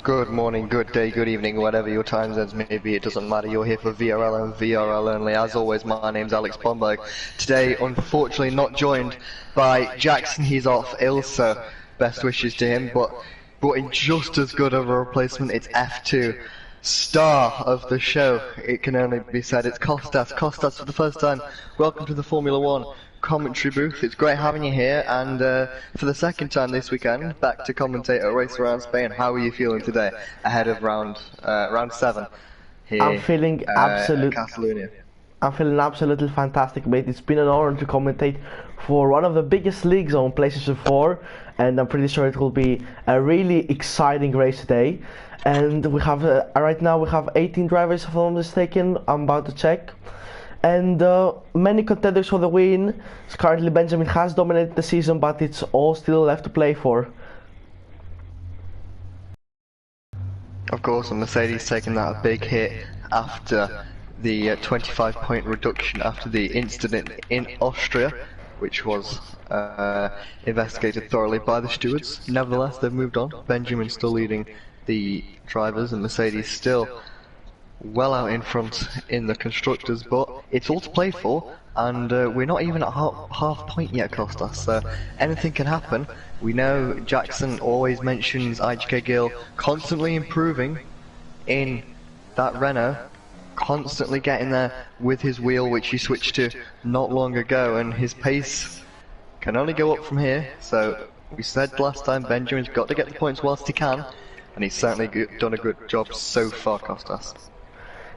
Good morning, good day, good evening, whatever your time zones may be, it doesn't matter, you're here for VRL and VRL only. As always, my name's Alex Bomberg. Today, unfortunately, not joined by Jackson, he's off ill, so best wishes to him, but brought in just as good of a replacement, it's F2. Star of the show, it can only be said, it's Kostas. Kostas, for the first time, welcome to the Formula One commentary booth. It's great having you here, and for the second time this weekend, back to commentate a race around Spain. How are you feeling today, ahead of round 7 here? I'm feeling Catalonia. I'm feeling absolutely fantastic, mate. It's been an honor to commentate for one of the biggest leagues on PlayStation 4, and I'm pretty sure it will be a really exciting race today. And we have right now we have 18 drivers, if I'm not mistaken. I'm about to check. And many contenders for the win. Currently Benjamin has dominated the season, but it's all still left to play for. Of course, and Mercedes taking that big hit after the 25-point reduction after the incident in Austria, which was investigated thoroughly by the stewards. Nevertheless, they've moved on. Benjamin still leading the drivers, and Mercedes still well out in front in the constructors, but it's all to play for, and we're not even at half point yet, Kostas, so anything can happen. We know Jackson always mentions IGK Gill constantly improving in that Renault, constantly getting there with his wheel, which he switched to not long ago, and his pace can only go up from here. So we said last time Benjamin's got to get the points whilst he can, and he's certainly done a good job so far, Kostas.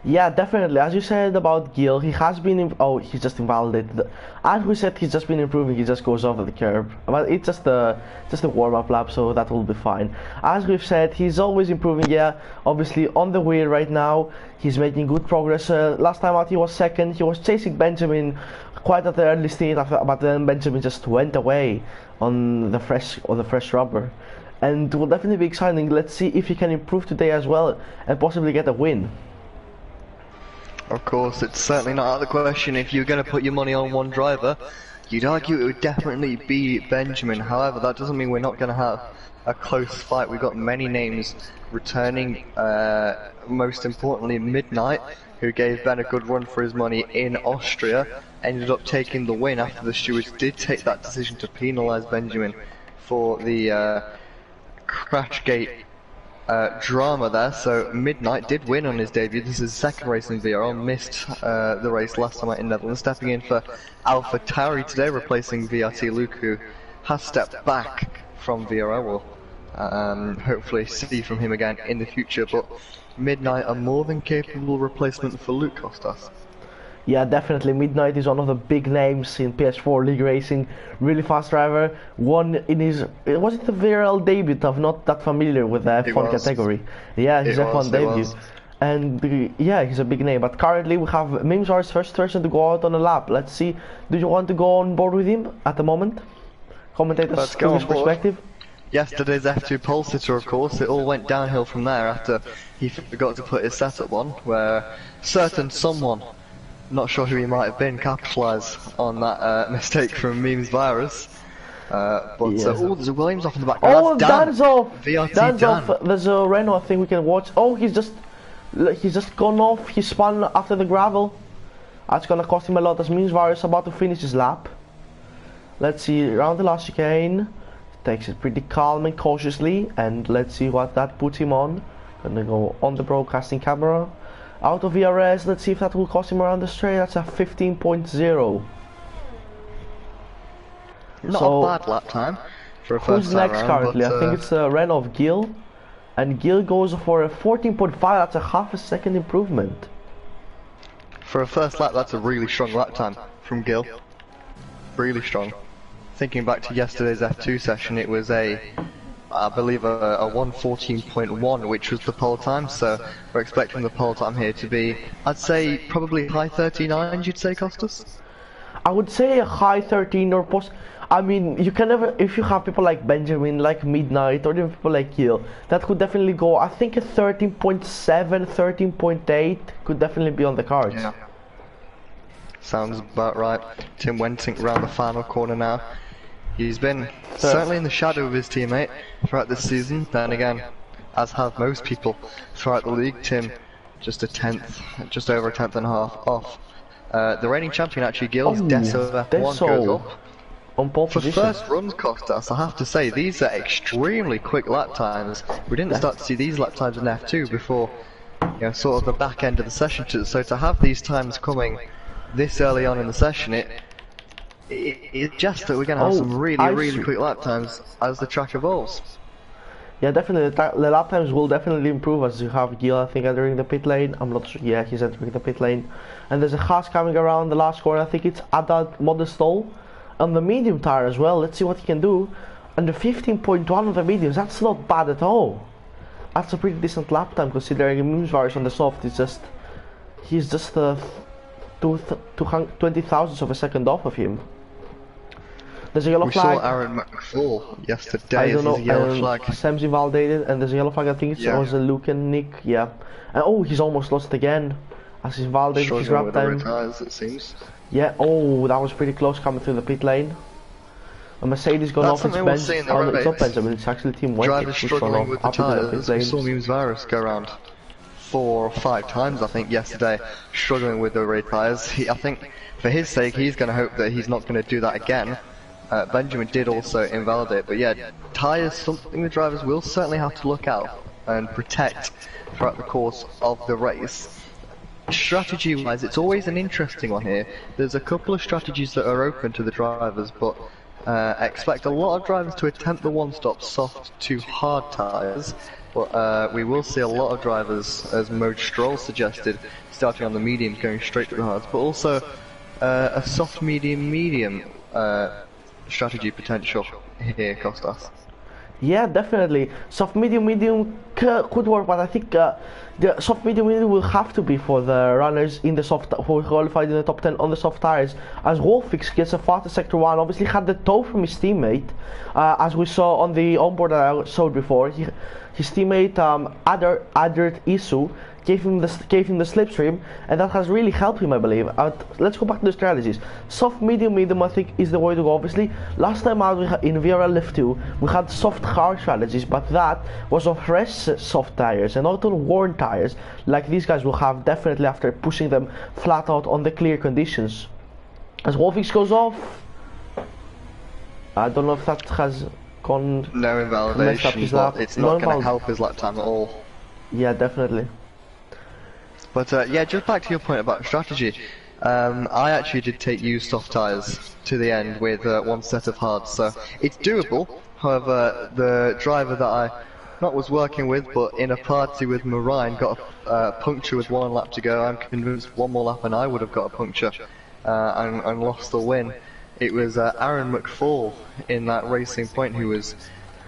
Yeah, definitely. As you said about Gill, he has been he's just invalidated. As we said, he's just been improving. He just goes over the curb, but it's just a warm-up lap, so that will be fine. As we've said, he's always improving. Yeah, obviously on the wheel right now, he's making good progress. Last time out, he was second. He was chasing Benjamin quite at the early stage, but then Benjamin just went away on the fresh rubber, and it will definitely be exciting. Let's see if he can improve today as well and possibly get a win. Of course, it's certainly not out of the question. If you're going to put your money on one driver, you'd argue it would definitely be Benjamin. However, that doesn't mean we're not going to have a close fight. We've got many names returning, most importantly Midnight, who gave Ben a good run for his money in Austria, ended up taking the win after the stewards did take that decision to penalise Benjamin for the Crashgate drama there. So Midnight did win on his debut. This is his second race in VRL, missed the race last time out in Netherlands, stepping in for Alpha Tauri today, replacing VRT Luke, who has stepped back from VRL. We'll hopefully see from him again in the future, but Midnight a more than capable replacement for Luke Kostas. Yeah, definitely. Midnight is one of the big names in PS4 League Racing. Really fast driver. Won in his... Was it the VRL debut? I'm not that familiar with the F1 category. Yeah, his F1 debut. And yeah, he's a big name. But currently we have Mimsar's first person to go out on a lap. Let's see. Do you want to go on board with him at the moment? Commentators from his perspective? Yesterday's F2 pole sitter, of course. It all went downhill from there after he forgot to put his setup on, where certain someone, not sure who he might have been, capitalised on that mistake from Memes Virus. There's a Williams off in the back. Oh, that's Dan. Off! VRT Dan's Dan. off. There's a Renault I think we can watch. Oh, he's just gone off. He spun after the gravel. That's gonna cost him a lot as Memes Virus about to finish his lap. Let's see, around the last chicane. Takes it pretty calm and cautiously, and let's see what that puts him on. Gonna go on the broadcasting camera. Out of VRS, let's see if that will cost him around the straight. That's a 15.0. Not a bad lap time for a first who's next round, currently? but, I think it's Renault of Gill. And Gill goes for a 14.5, that's a half a second improvement. For a first lap, that's a really strong lap time from Gill. Really strong. Thinking back to yesterday's F2 session, it was I believe a 1:14.1, which was the pole time, so we're expecting the pole time here to be, I'd say, probably high 39s, you'd say, Kostas? I would say a high 13 or I mean, you can never, if you have people like Benjamin, like Midnight, or even people like Gill, that could definitely go, I think a 13.7, 13.8 could definitely be on the cards. Yeah. Sounds about right. Tim Wentink around the final corner now. He's been certainly in the shadow of his teammate throughout this season. Then again, as have most people throughout the league. Tim, just a tenth, just over a tenth and a half off. The reigning champion actually, Gilles Deso F1 goes up. On pole For position. first runs, Costas, I have to say, these are extremely quick lap times. We didn't start to see these lap times in F2 before, sort of the back end of the session. So to have these times coming this early on in the session, it suggests that we're going to have some really quick lap times as the track evolves. Yeah, definitely. The lap times will definitely improve as you have Gil, I think, entering the pit lane. I'm not sure. Yeah, he's entering the pit lane. And there's a Haas coming around the last corner. I think it's Haddad Modestol on the medium tire as well. Let's see what he can do. And the 15.1 on the mediums, that's not bad at all. That's a pretty decent lap time considering Mimsvaris on the soft is just... He's just 20 thousandths of a second off of him. There's a yellow flag. We saw Aaron McFall yesterday. I don't know. A yellow flag. Sam's invalidated, and there's a yellow flag. I think it was a Luke and Nick. Yeah. And oh, he's almost lost again. As he's invalidated his grab time. Tires, it seems. Yeah. Oh, that was pretty close coming through the pit lane. A Mercedes gone off. It's not Benjamin. It's actually Team White. Drivers struggling with the tires. We saw Mimsvaris go around 4 or 5 times, I think, yesterday, struggling with the rear tires. I think, for his sake, he's going to hope that he's not going to do that again. Benjamin did also invalidate, but yeah, tyres, something the drivers will certainly have to look out and protect throughout the course of the race. Strategy-wise, it's always an interesting one here. There's a couple of strategies that are open to the drivers, but expect a lot of drivers to attempt the one-stop soft to hard tyres, but we will see a lot of drivers, as Mode Stroll suggested, starting on the mediums, going straight to the hards, but also a soft medium strategy potential here, Costas. Yeah, definitely. Soft medium could work, but I think the soft medium will have to be for the runners in the soft who qualified in the top 10 on the soft tires. As Wolfix gets a faster sector 1, obviously had the tow from his teammate, as we saw on the onboard that I showed before. His teammate Adert Isu gave him the slipstream, and that has really helped him, I believe. Let's go back to the strategies. Soft medium I think is the way to go. Obviously, last time out in VRL F2 we had soft hard strategies, but that was on fresh soft tires and not on worn tires like these guys will have definitely after pushing them flat out on the clear conditions. As Wolfix goes off, I don't know if that has gone... No invalidation, but it's not going to help his lap time at all. Yeah, definitely. But yeah, just back to your point about strategy. I actually did take used soft tyres to the end with one set of hards, so it's doable. However, the driver that I was working with, but in a party with Marine, got a puncture with 1 lap to go. I'm convinced 1 more lap and I would have got a puncture and lost the win. It was Aaron McFall in that Racing Point who was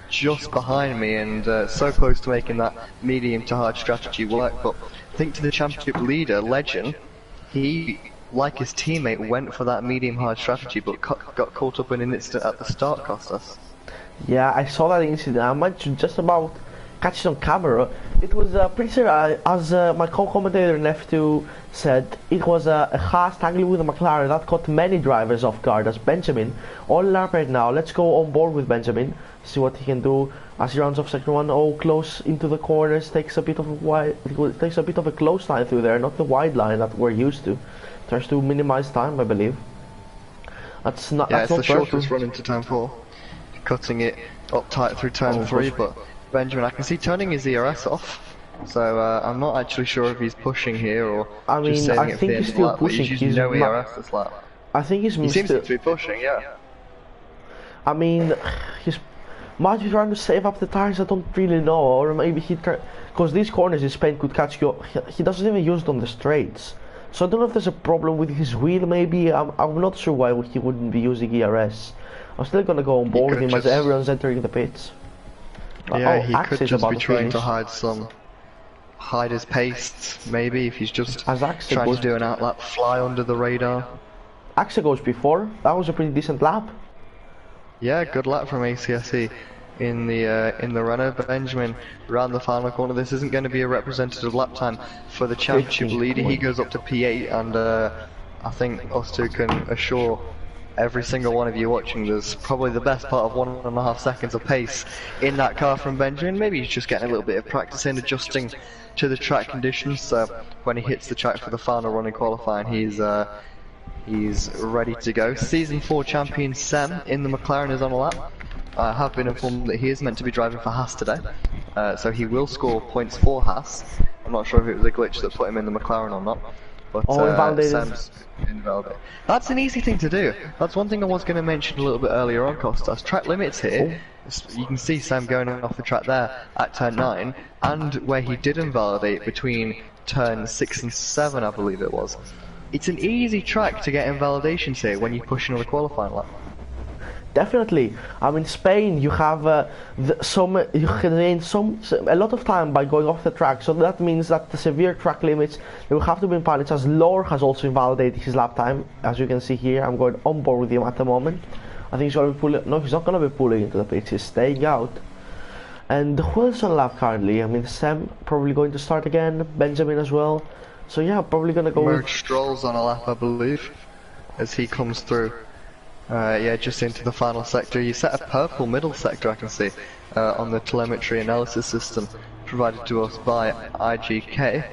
just behind me and so close to making that medium to hard strategy work, but I think to the championship leader, Legend, he, like his teammate, went for that medium hard strategy but got caught up in an incident at the start, Costas. Yeah, I saw that incident. I might just about catch it on camera. It was pretty sure, as my co-commentator in F2 said, it was a Haas tangling with a McLaren that caught many drivers off guard. As Benjamin on lap right now. Let's go on board with Benjamin, see what he can do as he runs off sector 1. Oh, close into the corners, takes a bit of a close line through there, not the wide line that we're used to. Tries to minimize time, I believe. That's not. Yeah, that's it's not the shortest run into turn 4, cutting it up tight through turn 3. But Benjamin, I can see turning his ERS off, so I'm not actually sure if he's pushing here or just saving I think he's still pushing. He's using no ERS this lap. I think he seems to be pushing, yeah. I mean, he's might be trying to save up the tires. I don't really know, or maybe because these corners in Spain could catch you. He doesn't even use it on the straights, so I don't know if there's a problem with his wheel. Maybe I'm not sure why he wouldn't be using ERS. I'm still gonna go on board with him as everyone's entering the pits. Yeah, he could just be trying to hide his pace, maybe, if he's just trying to do an outlap fly under the radar. Axe goes before, that was a pretty decent lap. Yeah, good lap from ACSE in the runner. Benjamin around the final corner. This isn't going to be a representative lap time for the championship leader. He goes up to P8, and I think us two can assure every single one of you watching, there's probably the best part of 1.5 seconds of pace in that car from Benjamin. Maybe he's just getting a little bit of practice in adjusting to the track conditions, so when he hits the track for the final run in qualifying, he's ready to go. Season 4 champion Sam in the McLaren is on a lap. I have been informed that he is meant to be driving for Haas today, so he will score points for Haas. I'm not sure if it was a glitch that put him in the McLaren or not, but Sam's invalidated. That's an easy thing to do. That's one thing I was going to mention a little bit earlier on, Costas. Track limits here. You can see Sam going off the track there at turn 9, and where he did invalidate between turn 6 and 7, I believe it was. It's an easy track to get invalidations here when you push another qualifying lap. Definitely. In Spain you have you can gain a lot of time by going off the track, so that means that the severe track limits they will have to be invalidated. As Lore has also invalidated his lap time, as you can see here. I'm going on board with him at the moment. I think he's going to be pulling. No, he's not going to be pulling into the pits. He's staying out. And who is on lap currently? Sam probably going to start again. Benjamin as well. So yeah, probably going to go. Merge Stroll's on a lap, I believe, as he comes through. Yeah, just into the final sector. You set a purple middle sector, I can see, on the telemetry analysis system provided to us by IGK.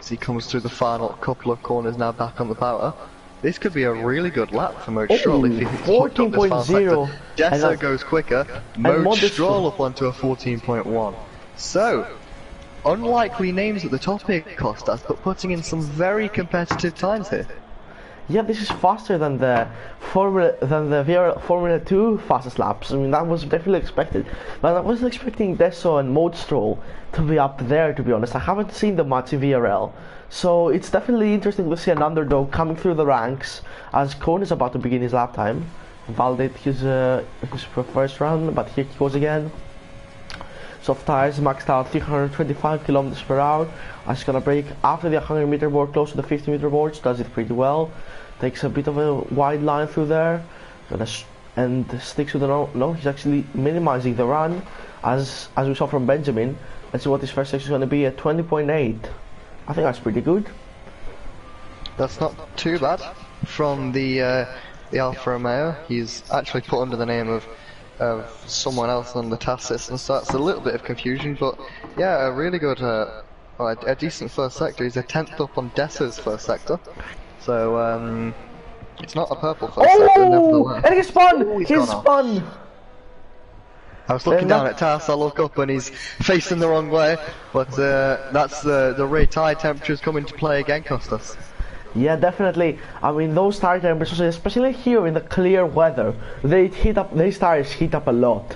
As he comes through the final couple of corners now back on the power. This could be a really good lap for Merge Stroll if he hooked up this final sector. Dessa goes quicker, Merge Stroll up onto a 14.1. So, unlikely names at the top here, Costas, but putting in some very competitive times here. Yeah, this is faster than the Formula 2 fastest laps. I mean, that was definitely expected. But I wasn't expecting Desso and Mode Stroll to be up there, to be honest. I haven't seen them much in VRL. So it's definitely interesting to see an underdog coming through the ranks as Kohn is about to begin his lap time. Validate his first run, but here he goes again. Soft tires maxed out 325 kilometers per hour. He's gonna brake after the 100 meter board, close to the 50 meter boards. Does it pretty well. Takes a bit of a wide line through there, and sticks with the no. He's actually minimizing the run, as we saw from Benjamin. Let's see what his first section is gonna be at 20.8. I think that's pretty good. That's not too bad from the Alfa Romeo. He's actually put under the name of someone else on the task system, so that's a little bit of confusion, but yeah, a really good, a decent first sector. He's a 10th up on Dessa's first sector, so it's not a purple first sector, nevertheless. And he spun! He spun! I was looking down at Tass, I look up and he's facing the wrong way, but that's the rear tyre temperatures come into play again, Costas. Yeah, definitely. I mean, those tire temperatures, especially here in the clear weather, these tires heat up a lot,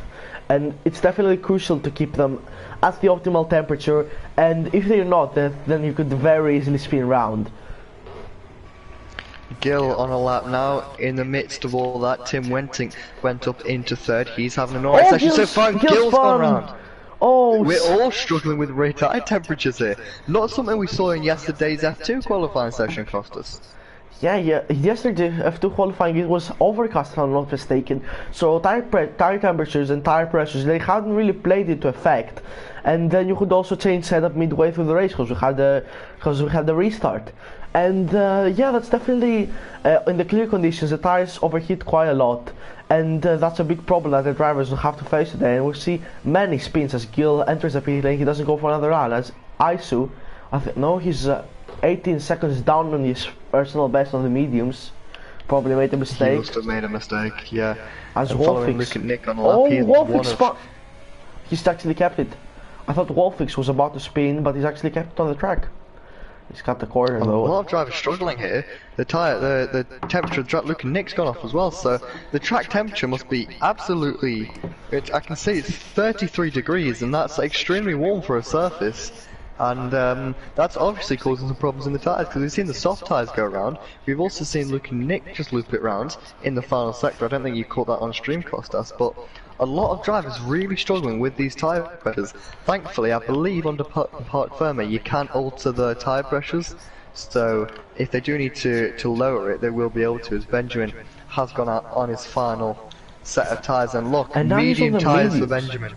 and it's definitely crucial to keep them at the optimal temperature. And if they're not, then you could very easily spin around. Gill on a lap now. In the midst of all that, Tim Wenting went up into third. He's having an alright session so far. Gill's gone round. Oh, we're all struggling with rear tyre temperatures here. Not something we saw in yesterday's F2 qualifying session, Costas. Yeah, yesterday F2 qualifying, it was overcast if I'm not mistaken. So tire temperatures and tire pressures, they hadn't really played into effect. And then you could also change setup midway through the race because we had the restart. And yeah, that's definitely in the clear conditions the tires overheat quite a lot. And that's a big problem that the drivers will have to face today. And we'll see many spins as Gill enters the pit lane. He doesn't go for another run. As Isu, he's 18 seconds down on his personal best on the mediums. Probably made a mistake. He must have made a mistake, yeah. As Wolfix, look at Nick on the lap, Wolfix he's actually kept it. I thought Wolfix was about to spin, but he's actually kept it on the track. He's got the corner though. A lot of drivers struggling here. The temperature of the track, look, Nick's gone off as well, so the track temperature must be absolutely, I can see it's 33 degrees, and that's extremely warm for a surface. And that's obviously causing some problems in the tyres, because we've seen the soft tyres go around. We've also seen Luke and Nick just loop it round in the final sector. I don't think you caught that on stream, Costas, but a lot of drivers really struggling with these tyre pressures. Thankfully, I believe under Parc Ferme you can alter the tyre pressures, so if they do need to lower it, they will be able to, as Benjamin has gone out on his final set of tyres. And look, medium tyres for Benjamin.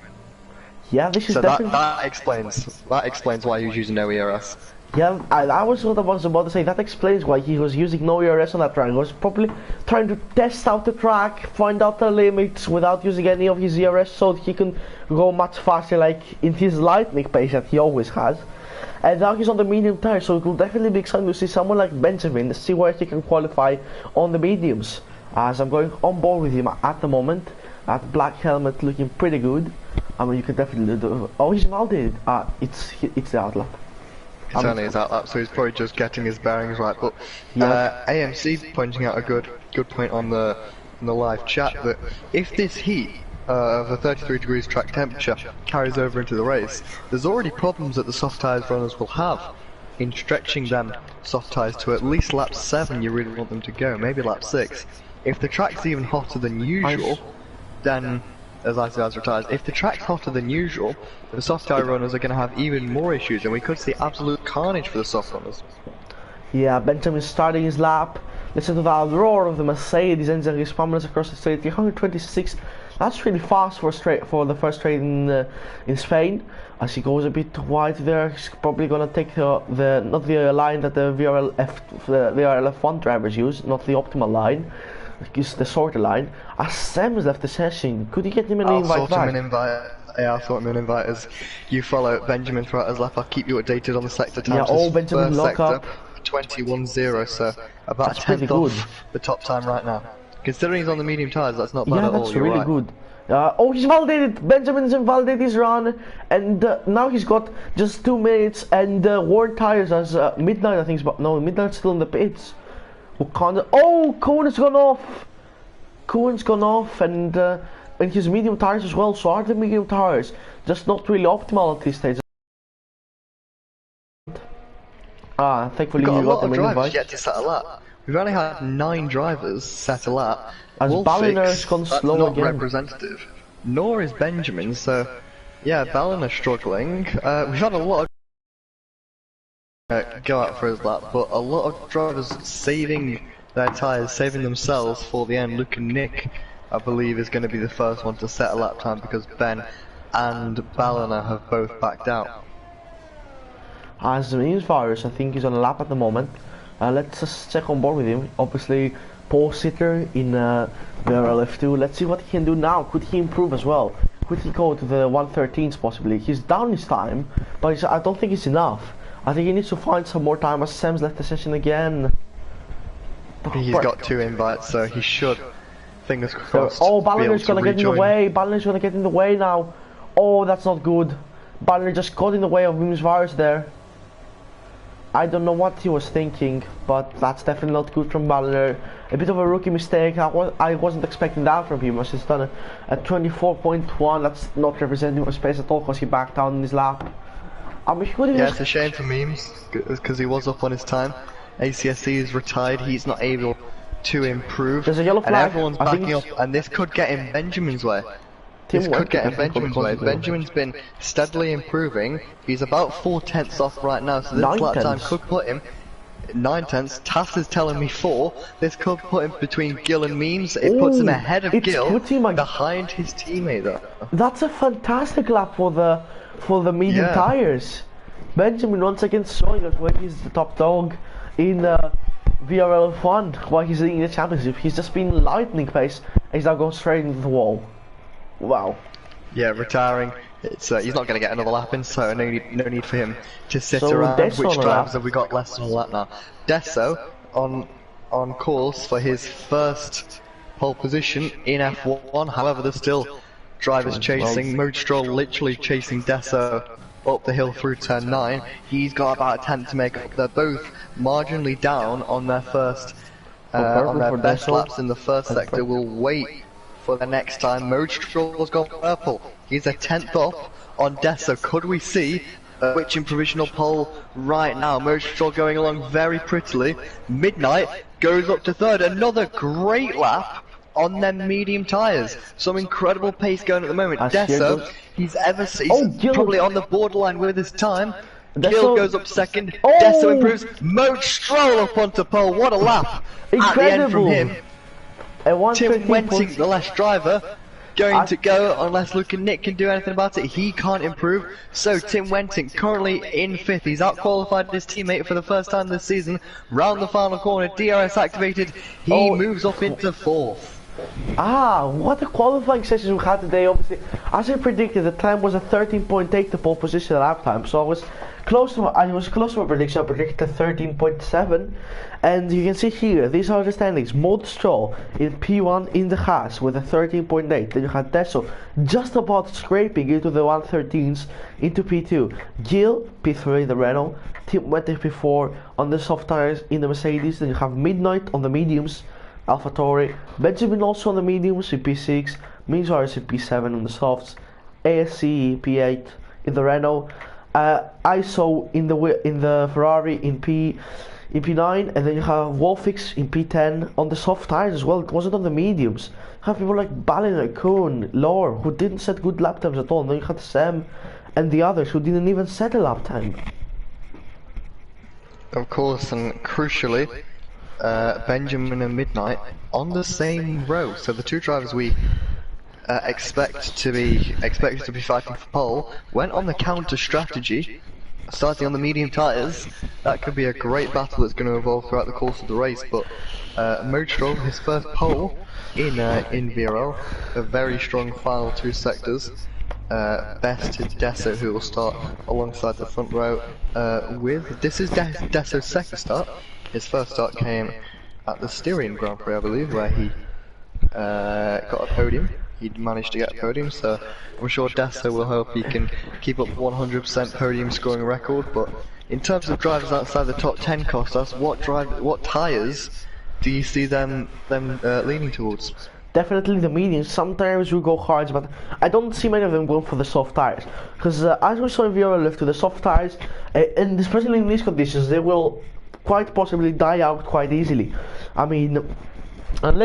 Yeah, this is so that explains why he was using no ERS. Yeah, I was what I was about to say. That explains why he was using no ERS on that track. He was probably trying to test out the track, find out the limits without using any of his ERS, so that he can go much faster, like in his lightning pace that he always has. And now he's on the medium tire, so it will definitely be exciting to see someone like Benjamin to see where he can qualify on the mediums. As I'm going on board with him at the moment, that black helmet looking pretty good. I mean, you can definitely do. Oh, he's validated. It's the outlap. It's only his outlap, so he's probably just getting his bearings right. But AMC pointing out a good point on the live chat that if this heat of a 33 degrees track temperature carries over into the race, there's already problems that the soft tyres runners will have in stretching them soft tyres to at least lap 7. You really want them to go, maybe lap 6. If the track's even hotter than usual, then as I say, retires. If the track's hotter than usual, the soft tyre runners are going to have even more issues, and we could see absolute carnage for the soft runners. Yeah, Benjamin's starting his lap. Listen to that roar of the Mercedes engine response across the straight. 326. That's really fast for the first straight in Spain. As he goes a bit wide there, he's probably gonna take not the line that the VRLF1 drivers use, not the optimal line. It's the shorter line. As Sam has left the session, could you get him an invite back? I'll sort him an invite as you follow Benjamin throughout his lap. I'll keep you updated on the sector times. Yeah, Benjamin lock up. 21.0, so about a tenth off the top time right now. Considering he's on the medium tyres, that's not bad at all. Yeah, that's really good. Oh, he's validated. Benjamin's invalidated his run, and now he's got just 2 minutes and worn tyres as Midnight. I think, but no, Midnight's still in the pits. Oh, Cohen's gone off. Cohen's gone off, and his medium tires as well. So are the medium tires just not really optimal at this stage? Thankfully We've got you a lot got of the drivers yet to set a lap. We've only had 9 drivers set a lap. As Balliner's gone slow not again. Representative. Nor is Benjamin, so yeah, Balliner's struggling. We've had a lot of go out for his lap, but a lot of drivers saving their tyres, saving themselves for the end. Luke and Nick, I believe, is going to be the first one to set a lap time because Ben and Balliner have both backed out. As Memes Virus, I think he's on a lap at the moment. Let's just check on board with him. Obviously, pole sitter in VRLF2. Let's see what he can do now. Could he improve as well? Could he go to the 113s possibly? He's down his time, but I don't think it's enough. I think he needs to find some more time as Sam's left the session again. He's got 2 invites, so he should, fingers crossed, oh, Balliner's gonna get in the way. Balliner's gonna get in the way now. Oh, that's not good. Balliner just got in the way of Memes Virus there. I don't know what he was thinking, but that's definitely not good from Balliner. A bit of a rookie mistake. I wasn't expecting that from him. He's done a 24.1. That's not representing of space at all because he backed down in his lap. Yeah, it's a shame for Memes because he was up on his time. ACSC is retired. He's not able to improve. There's a yellow flag. And everyone's backing up, and this could get in Benjamin's way. This could get in Benjamin's way. Benjamin's been steadily improving. He's about 4/10 off right now, so this lap time could put him 9/10. Tass is telling me 4. This could put him between Gil and Memes. It puts him ahead of Gil, behind his teammate though. That's a fantastic lap for the medium tires. Benjamin once again showing us where he's the top dog in VRL1 while he's leading the championship. He's just been lightning pace and he's now going straight into the wall. Wow. Yeah, retiring. It's he's not going to get another lap in, so no need for him to sit around. Which drivers have we got less than a lap now? Desso on course for his first pole position in F1. However, there's still drivers chasing. Mode Stroll literally chasing Desso up the hill through turn 9. He's got about a tenth to make up. They're both marginally down on their first on their best laps in the first sector. We'll wait for the next time. Mode Stroll's gone purple. He's a tenth up on Desso. Could we see Which in provisional pole right now? Mode Stroll going along very prettily. Midnight goes up to third. Another great lap on them medium tyres. Some incredible pace going at the moment. Desso, he's probably on the borderline with his time. Gil goes up second. Desso improves. Mode Stroll up onto pole. What a lap! Incredible. At the end from him. Tim Wenting, the last driver, going to go unless Luke and Nick can do anything about it. He can't improve. So Tim Wenting currently in 5th. He's out-qualified his teammate for the first time this season. Round the final corner, DRS activated. He moves up into 4th. What a qualifying session we had today. Obviously, as I predicted, the time was a 13.8 to pole position lap time, so I was close to my prediction. I predicted 13.7, and you can see here, these are the standings. Maud Stroll in P1 in the Haas with a 13.8. Then you had Desso just about scraping into the 113s into P2. Gil P3 in the Renault, Tim Wenting P4 on the soft tires in the Mercedes. Then you have Midnight on the mediums, AlphaTauri, Benjamin also on the mediums in P6, Mizars in P7 on the softs, ASC P8 in the Renault, ISO in the Ferrari in P9, and then you have Wolfix in P10 on the soft tires as well. It wasn't on the mediums. You have people like Balliner, Kuhn, Lore, who didn't set good lap times at all. And then you had Sam and the others who didn't even set a lap time. Of course, and crucially, Benjamin and Midnight on the same row. So the two drivers we expected to be fighting for pole went on the counter strategy, starting on the medium tyres. That could be a great battle that's going to evolve throughout the course of the race. But Maud Stroll, his first pole in VRL, a very strong final 2 sectors. Bested Desso, who will start alongside the front row this is Desso's second start. His first start came at the Styrian Grand Prix, I believe, where he got a podium. He managed to get a podium, so I'm sure Desso will hope he can keep up 100% podium scoring record. But in terms of drivers outside the top 10, Kostas, what tyres do you see them leaning towards? Definitely the mediums. Sometimes we go hards, but I don't see many of them going for the soft tires. Because as we saw in VRL, to the soft tires, and especially in these conditions, they will quite possibly die out quite easily. I mean, and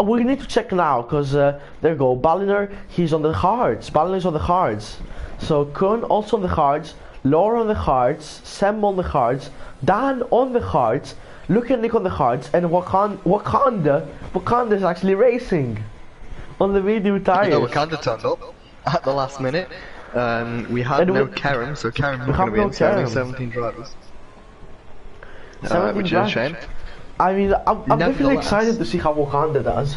we need to check now, because there you go, Balliner, he's on the hards. Balliner's on the hards. So Kuhn also on the hards, Laura on the hards, Sam on the hards, Dan on the hards, Luke and Nick on the hards, and Wakanda is actually racing on the medium tires. No, Wakanda turned up at the last minute. We had no Kerem, so Kerem's not going to be in, so only 17 drivers. Which is a shame. I mean, I'm definitely excited to see how Wakanda does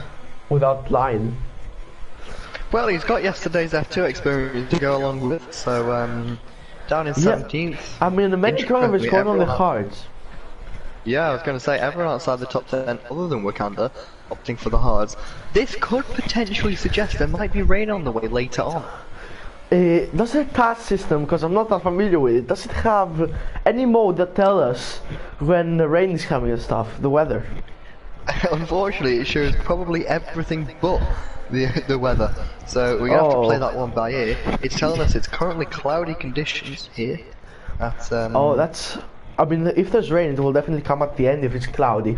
without line. Well, he's got yesterday's F2 experience to go along with, so down in 17th. I mean, the many drivers going on the hards. Yeah, I was going to say, everyone outside the top 10, other than Wakanda, opting for the hards. This could potentially suggest there might be rain on the way later on. Does the task system, because I'm not that familiar with it, does it have any mode that tell us when the rain is coming and stuff, the weather? Unfortunately, it shows probably everything but the weather. So we're going to have to play that one by ear. It's telling us it's currently cloudy conditions here. I mean, if there's rain, it will definitely come at the end if it's cloudy.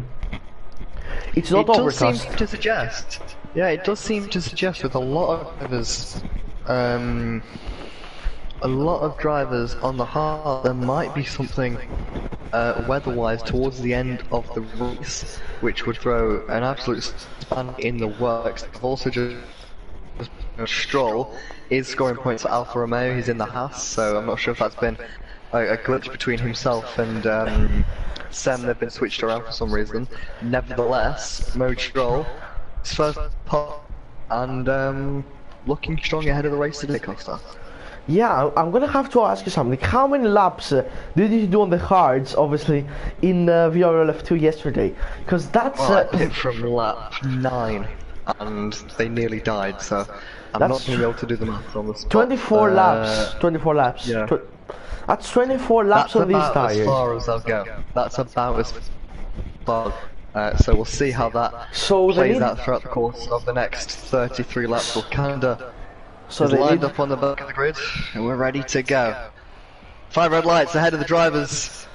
It's not overcast. It does seem to suggest. Yeah, it does seem to suggest with a lot of drivers, on the hard, there might be something weather-wise towards the end of the race, which would throw an absolute span in the works. I've also just Stroll is scoring points for Alfa Romeo. He's in the Haas, so I'm not sure if that's been a glitch between himself and Sam. They've been switched around for some reason. Nevertheless, Maud Stroll, his first pot, and looking strong ahead of the race today, Costa. Yeah, I'm gonna have to ask you something. How many laps did you do on the hards, obviously, in VRL F2 yesterday? Because that's I hit from lap 9, and they nearly died, so I'm not gonna be able to do the math on the spot. 24 laps. 24 laps. Yeah. That's 24 laps on these tires. That's about as far as I'll go. That's about as far. So we'll see how that plays out throughout the course of the next 33 laps. Wakanda is lined up on the back of the grid, and we're ready to go. 5 red lights ahead of the drivers.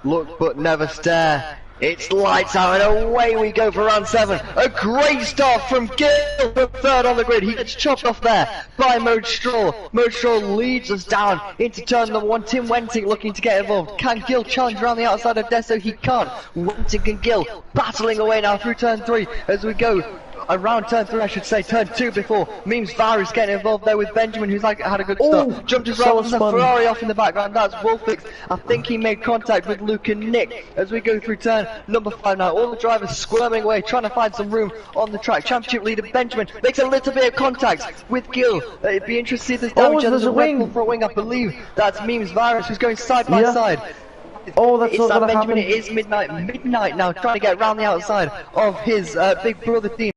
Look but never stare. It's lights out and away we go for round 7. A great start from Gil, from 3rd on the grid. He gets chopped off there by Maud Stroll. Maud Stroll leads us down into turn number 1. Tim Wenting looking to get involved. Can Gil challenge around the outside of Desso? He can't. Wenting and Gil battling away now through turn 3 as we go around turn 3, I should say, turn 2 before. Memes Virus getting involved there with Benjamin, who's like had a good start. Jumped his right, a Ferrari off in the background. That's Wolfix. I think he made contact with Luke and Nick as we go through turn number 5 now. All the drivers squirming away, trying to find some room on the track. Championship leader Benjamin makes a little bit of contact with Gil. It'd be interesting to see this damage. There's a Red Bull front wing, I believe. That's Memes Virus, who's going side by side. Oh, that's not gonna Benjamin. happen. It is midnight now, trying to get around the outside of his big brother team.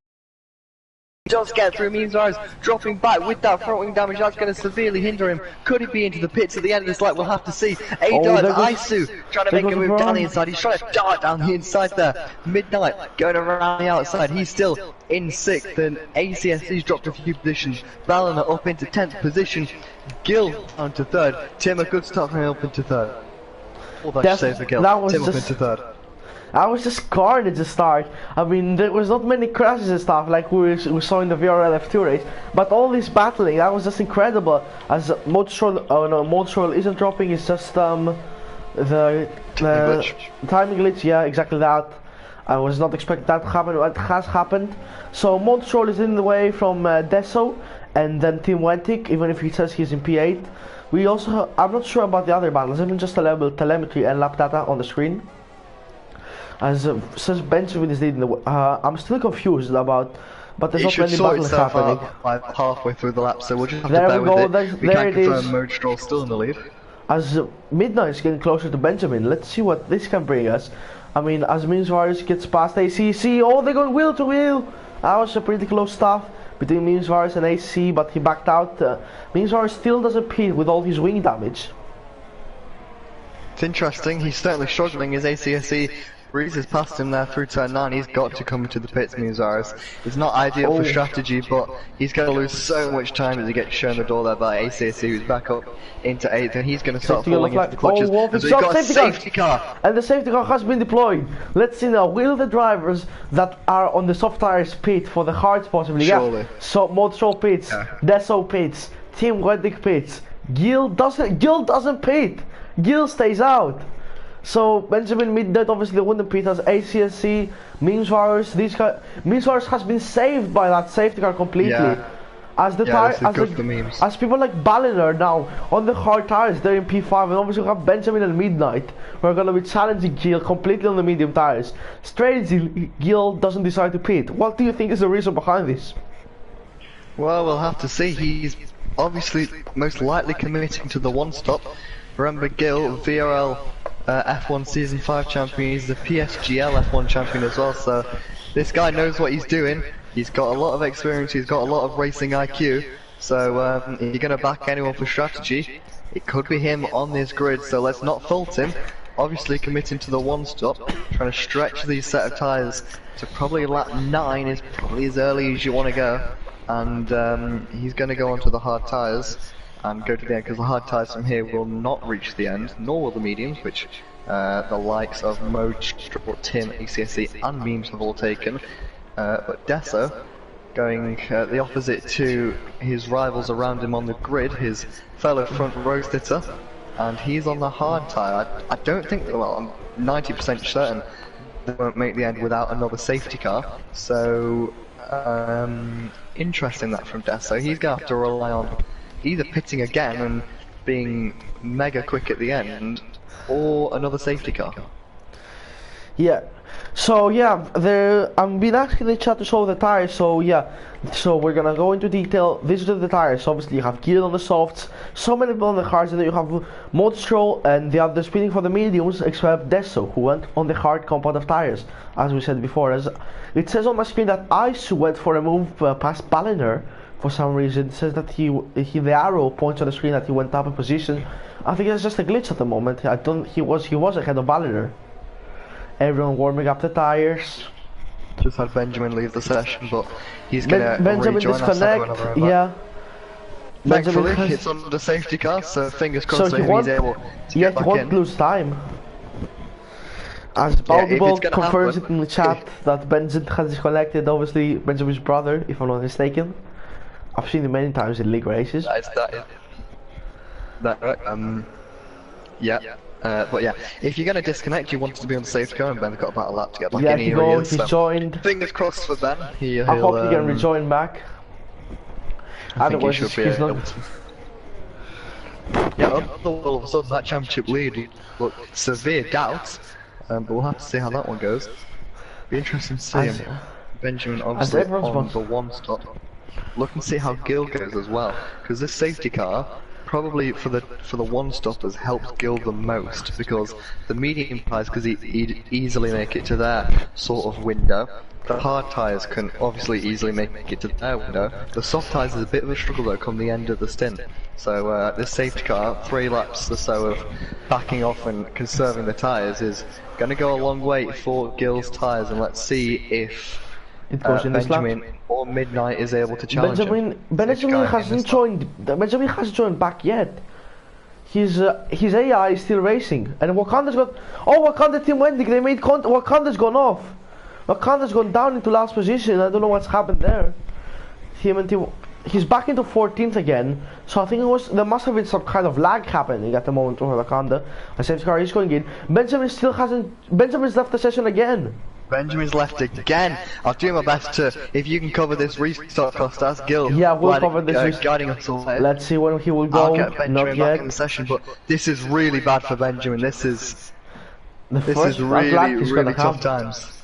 Just get through. Memes Virus dropping back with that front wing damage. That's going to severely hinder him. Could he be into the pits at the end of this lap? We'll have to see. Isu trying to make a move down the inside. He's trying to dart down the inside there. Midnight going around the outside. He's still in 6th, and ACSC's dropped a few positions. Ballina up into 10th position. Gil on to 3rd. Tim, a good start from him up into 3rd. All that should say for Gil. Tim up into 3rd. I was just carnage to start. I mean, there was not many crashes and stuff like we saw in the VRL F2 race, but all this battling, that was just incredible. As Motorstrol isn't dropping, it's just the timing glitch. Yeah, exactly that. I was not expecting that to happen, but it has happened. So Motorstrol is in the way from Deso, and then Team Wentic, even if he says he's in P8. We also, I'm not sure about the other battles, even just telemetry and lap data on the screen. As says Benjamin is leading the I'm still confused about, but there's not many battles happening. Halfway through the lap, so we'll just have to bear with it. We can confirm Motorstrol still in the lead. As Midnight is getting closer to Benjamin, let's see what this can bring us. I mean, as Memes Virus gets past ACC, oh, they're going wheel to wheel. That was a pretty close stuff between Memes Virus and ACC, but he backed out. Memes Virus still doesn't pit with all his wing damage. It's interesting. He's certainly struggling as ACSC breezes past him there through turn 9. He's got to come into the pits, Memes Virus. It's not ideal for strategy, but he's going to lose so much time as he gets shown the door there by ACSC, who's back up into 8th, and he's going to start falling into the clutches. As we've got a safety car. And the safety car has been deployed. Let's see now, will the drivers that are on the soft tires pit for the hards possibly? Surely. Yeah. So Motorstrol pits, Deso pits, Team Wentic pits. Gil doesn't pit. Gil stays out. So Benjamin Midnight obviously wouldn't pit as ACSC, Memes Virus. Memes Virus has been saved by that safety car completely. As the as people like Balliner now on the hard tires, they're in P5, and obviously we have Benjamin and Midnight who are gonna be challenging Gil completely on the medium tires. Strangely, Gil doesn't decide to pit. What do you think is the reason behind this? Well, we'll have to see. He's obviously most likely committing to the one stop. Remember, Gil, VRL F1 Season 5 champion, he's the PSGL F1 champion as well, so this guy knows what he's doing. He's got a lot of experience, he's got a lot of racing IQ, so if you're going to back anyone for strategy, it could be him on this grid, so let's not fault him. Obviously committing to the one stop, trying to stretch these set of tyres to probably lap 9 is probably as early as you want to go, and he's going to go onto the hard tyres and go to the end, because the hard tyres from here will not reach the end, nor will the mediums, which the likes of Motorstrol, Tim, ACSC and Memes have all taken. But Deso going the opposite to his rivals around him on the grid, his fellow front row sitter, and he's on the hard tyre. I don't think, well, I'm 90% certain they won't make the end without another safety car, so interesting that from Deso. He's going to have to rely on either pitting again and being mega quick at the end, or another safety car. Yeah. So yeah, I'm been asking the chat to show the tires. So yeah, so we're gonna go into detail. These are the tires. Obviously, you have Gil on the softs, so many people on the hards, and then you have Motorstrol and the other spinning for the mediums, except Deso, who went on the hard compound of tires, as we said before. As it says on my screen that Isu went for a move past Balliner. For some reason, it says that the arrow points on the screen that he went up a position. I think it's just a glitch at the moment. He was ahead of Balliner. Everyone warming up the tires. Just had Benjamin leave the session, but he's gonna Benjamin disconnect. Yeah. Thankfully, it's on the safety car, so fingers crossed that he's able to get back in. He won't lose time. As Baldible confirms it in the chat that Benjamin has disconnected, obviously Benjamin's brother, if I'm not mistaken. I've seen him many times in league races. That right. Yeah. But yeah, if you're gonna disconnect, you want to be on the safety car, and Ben's got about a lap to get back Yeah, in. he Here goes, he is, he's joined. Fingers crossed for Ben. I hope he can rejoin back. I think he Otherwise, should be he's able not. to. Yeah, all of a sudden that championship lead look severe doubts, but we'll have to see how that one goes. Be interesting to see him. Benjamin obviously on the one stop. Look and see how Gil goes as well, because this safety car probably for the one stop has helped Gil the most, because the medium tyres could easily make it to their sort of window. The hard tyres can obviously easily make it to their window. The soft tyres is a bit of a struggle though come the end of the stint. So this safety car, 3 laps or so of backing off and conserving the tyres is going to go a long way for Gil's tyres, and let's see if It goes in this lap. Benjamin or Midnight is able to challenge him. Benjamin hasn't joined back yet. His AI is still racing, and Wakanda's got. Oh, Wakanda team Wendy, they made Wakanda's gone off. Wakanda's gone down into last position. I don't know what's happened there. He's back into 14th again. So I think there must have been some kind of lag happening at the moment for Wakanda. A safety car is going in. Benjamin's left the session again. Benjamin's left again. I'll do my best to, if you can cover this restart cost, ask Gil. Yeah, we'll cover this guiding us all. Let's see when he will go. I'll get Benjamin Not back yet. in the session, but this is really bad for Benjamin. This is First really tough times.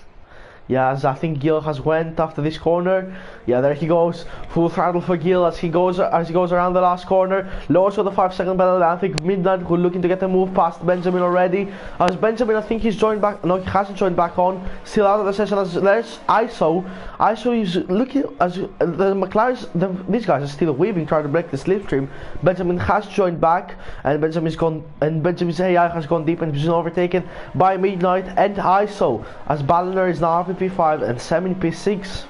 Yeah, as I think Gil has went after this corner. Yeah, there he goes. Full throttle for Gil as he goes around the last corner. Lowers for the 5-second penalty. I think Midnight who looking to get a move past Benjamin already. As Benjamin, I think he's joined back. No, he hasn't joined back on. Still out of the session. As there's ISO. ISO is looking as the McLaren's. These guys are still weaving, trying to break the slipstream. Benjamin has joined back, and Benjamin's AI has gone deep and is overtaken by Midnight and ISO. As Balliner is now P5 and Sam in P6.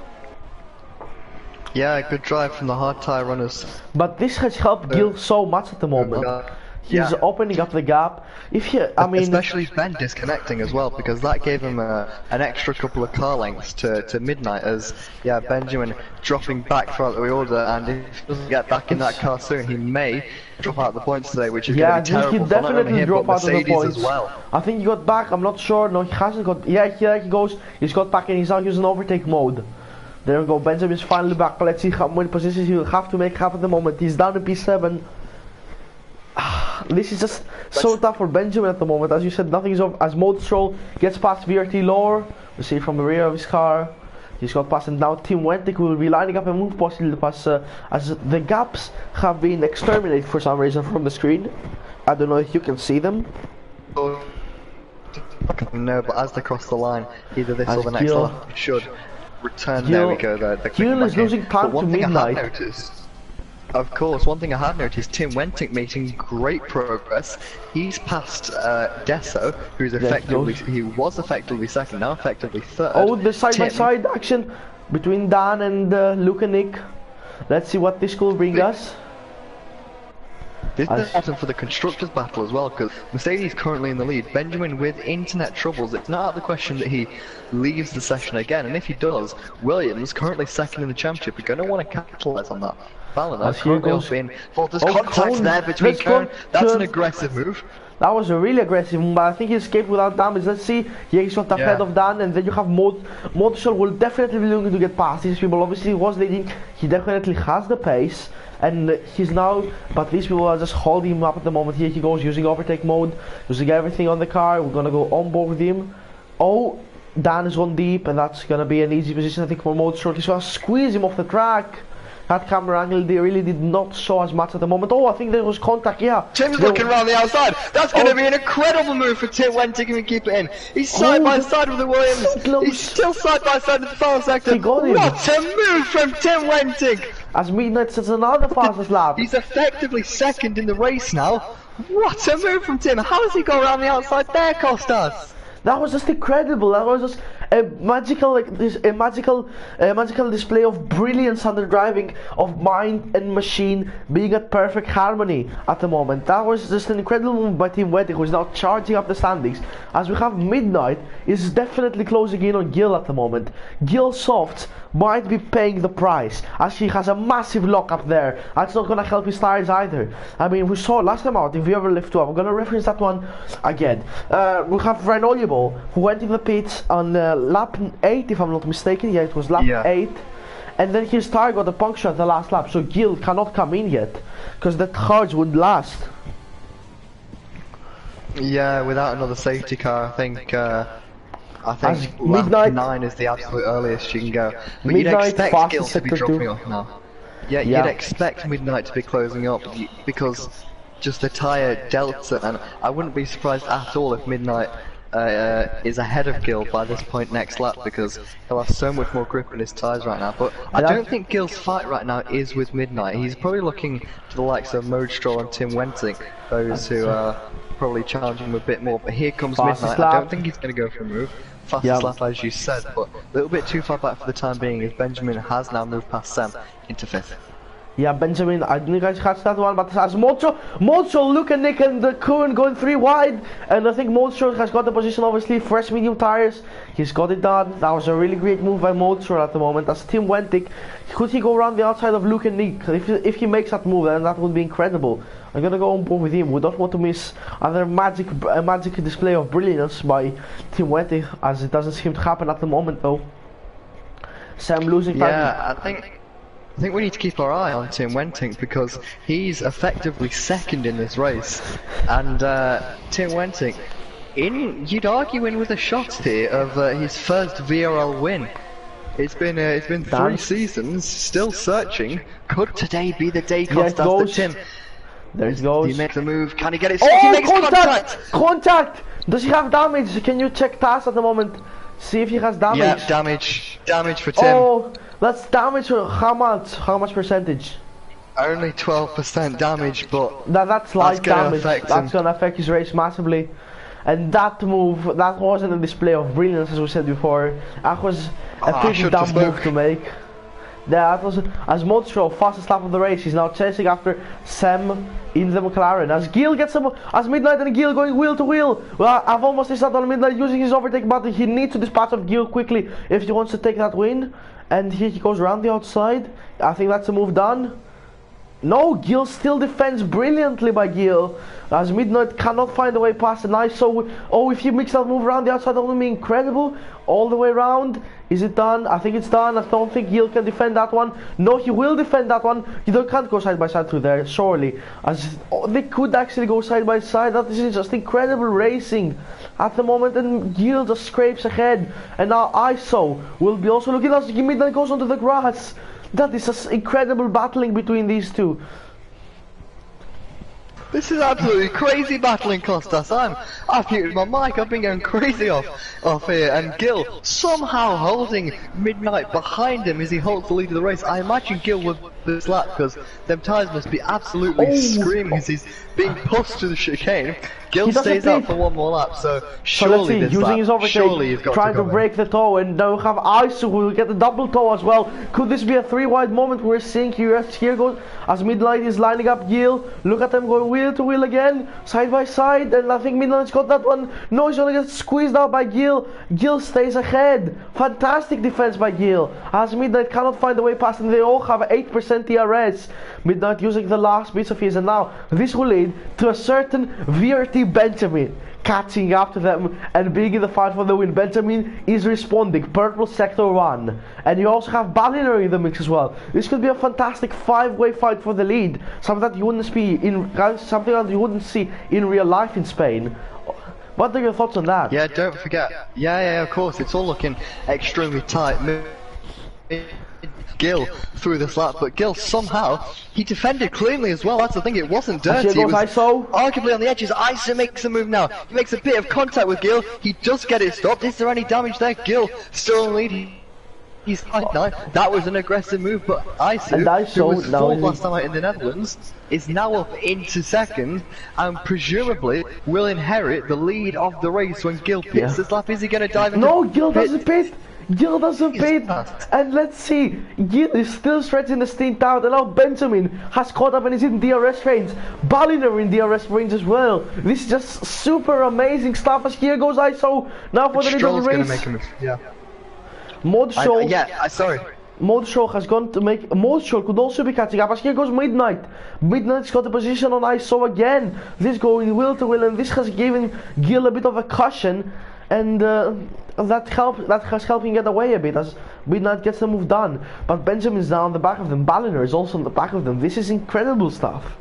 Yeah, good drive from the hard tyre runners. But this has helped Gil so much at the moment. He's opening up the gap. Especially Ben disconnecting as well, because that gave him an extra couple of car lengths to Midnight. As Benjamin dropping back throughout the order, and if he doesn't get back in that car soon, he may drop out the points today, which is going to be terrible. He definitely dropped out of the points. As well. I think he got back. I'm not sure. No, he hasn't got. Yeah, here he goes. He's got back, and he's now using overtake mode. There we go. Benjamin's finally back. Let's see how many positions he will have to make up at the moment. He's down in P7. This is just so tough for Benjamin at the moment. As you said, nothing is over. As Motorstrol gets past VRT lower, we see from the rear of his car. He's got past, and now Team Wentic will be lining up and move possibly past, as the gaps have been exterminated for some reason from the screen. I don't know if you can see them. No, but as they cross the line, either this or the next lap should return. There we go. Gil is losing time to Midnight. Of course, one thing I have noticed, Tim Wentic making great progress. He's passed Deso, he was effectively second, now effectively third. Oh, the side-by-side action between Dan and Luke and Nick. Let's see what this will bring us. This is important for the constructors battle as well, because Mercedes currently in the lead. Benjamin with internet troubles, it's not out of the question that he leaves the session again, and if he does, Williams, currently second in the championship, are going to want to capitalise on that. There's contact there between Kern. That's an aggressive move. That was a really aggressive move, but I think he escaped without damage. Let's see. Yeah, he's got ahead of Dan, and then you have Motorshell will definitely be looking to get past these people. Obviously, he was leading. He definitely has the pace, and he's now. But these people are just holding him up at the moment. Here he goes, using overtake mode, using everything on the car. We're gonna go on board with him. Oh, Dan is on deep, and that's gonna be an easy position, I think, for Motorshell. He's gonna squeeze him off the track. That camera angle, they really did not show as much at the moment. Oh, I think there was contact, yeah. Tim's looking around the outside. That's going to be an incredible move for Tim Wentic to keep it in. He's side by side with the Williams. So he's still side by side with the final sector. What a move from Tim Wentic. As Midnight sets another fastest lap. He's effectively second in the race now. What a move from Tim. How does he go around the outside there, Costas? That was just incredible. That was just magical display of brilliance under driving, of mind and machine being at perfect harmony at the moment. That was just an incredible move by Team Wentic, who is now charging up the standings. As we have Midnight is definitely closing in on Gil at the moment. Gil Soft might be paying the price, as he has a massive lock up there. That's not gonna help his tires either. I mean, we saw last time out in Viewer Lift 2. I'm gonna reference that one again. We have Renoliable, who went in the pits on lap 8, if I'm not mistaken. Yeah, it was lap 8. And then his tire got a puncture at the last lap, so Gil cannot come in yet, because the charge would last. Yeah, without another safety car, I think Midnight, lap 9 is the absolute earliest you can go. But Midnight, you'd expect Gil to be dropping 2. off now. Yeah, you'd expect Midnight to be closing up because just the tyre delta, and I wouldn't be surprised at all if Midnight is ahead of Gil by this point next lap, because he'll have so much more grip in his tyres right now. But I don't think Gil's fight right now is with Midnight. He's probably looking to the likes of Modestroll and Tim Wenting, those who are probably challenging him a bit more. But here comes Midnight. I don't think he's going to go for a move. Fastest lap, as you said, but a little bit too far back for the time being, as Benjamin has now moved past Sam into 5th. Yeah, Benjamin, I didn't guys catch that one, but as Molcho, Luke and Nick and the Kuhn going 3 wide, and I think Molcho has got the position, obviously, fresh medium tires. He's got it done. That was a really great move by Molcho at the moment. As Tim Wentic, could he go around the outside of Luke and Nick? If he makes that move, then that would be incredible. I'm gonna go on board with him. We don't want to miss another magic display of brilliance by Tim Wentic, as it doesn't seem to happen at the moment, though. Sam losing time. Yeah, I think we need to keep our eye on Tim Wenting, because he's effectively second in this race, and Tim Wenting, you'd argue in with a shot here of his first VRL win. It's been 3 seasons, still searching. Could today be the day? Costa Tim. There it goes. He makes the move. Can he get it? Oh, he makes contact! Contact! Does he have damage? Can you check TAS at the moment? See if he has damage. Yeah, damage for Tim. Oh, that's damage. How much? How much percentage? Only 12% damage, but that's light damage. That's gonna affect his race massively. And that move, that wasn't a display of brilliance, as we said before. That was a pretty dumb move to make. That was, as Modestroll, fastest lap of the race, he's now chasing after Sam in the McLaren. As Gil gets some, as Midnight and Gil going wheel to wheel. Well, I've almost decided on Midnight using his overtake button. He needs to dispatch of Gil quickly if he wants to take that win. And here he goes around the outside. I think that's a move done. No, Gil still defends brilliantly by Gil, as Midnight cannot find a way past. And I saw, oh, if you mix that move around the outside, that would be incredible. All the way around. Is it done? I think it's done. I don't think Gil can defend that one. No, he will defend that one. You can't go side by side through there, surely. As they could actually go side by side. That is just incredible racing at the moment, and Gil just scrapes ahead. And now ISO will be also looking as Midnight goes onto the grass. That is just incredible battling between these two. This is absolutely crazy battling, Costas. I've muted my mic. I've been going crazy off here, and Gil somehow holding Midnight behind him as he holds the lead of the race. I imagine Gil will this lap, because them tyres must be absolutely screaming as he's being pushed to the chicane. Gil stays out for one more lap, so surely this using lap, his overtake, surely you've got trying to break the toe, and now we have ISO who will get the double toe as well. Could this be a 3-wide moment we're seeing here? Here goes as Midnight is lining up Gil. Look at them going wheel to wheel again, side by side, and I think Midnight's got that one. No, he's gonna get squeezed out by Gil. Gil stays ahead. Fantastic defense by Gil, as Midnight cannot find a way past, and they all have 8% DRS. Midnight using the last bits of his, and now this will lead to a certain VRT Benjamin catching up to them and being in the fight for the win. Benjamin is responding, purple sector 1, and you also have Baliner in the mix as well. This could be a fantastic 5-way fight for the lead, something that you wouldn't see in real life in Spain. What are your thoughts on that? Yeah, don't forget. Yeah, of course, it's all looking extremely tight. Gil through this lap, but Gil somehow, he defended cleanly as well. That's the thing, it wasn't dirty. It was arguably on the edges. ISO makes a move now. He makes a bit of contact with Gil. He does get it stopped. Is there any damage there? Gil still in the lead. He's fine now. That was an aggressive move, but Isu, And who was now fourth last time out in the Netherlands, is now up into second, and presumably will inherit the lead of the race when Gil pits this lap. Is he going to dive into No, Gil doesn't pit! Gil doesn't pit! fast. And let's see, Gil is still stretching the stint out, and now Benjamin has caught up and is in DRS range. Balliner in DRS range as well. This is just super amazing stuff as here goes ISO now for the lead of the race. Make him, yeah. Modshow, Sorry. Modshow has gone to make. Modshow could also be catching up as here goes Midnight. Midnight's got the position on ISO again. This going wheel to wheel, and this has given Gil a bit of a cushion. And that has helped him get away a bit as Midnight gets the move done. But Benjamin's now on the back of them. Balliner is also on the back of them. This is incredible stuff.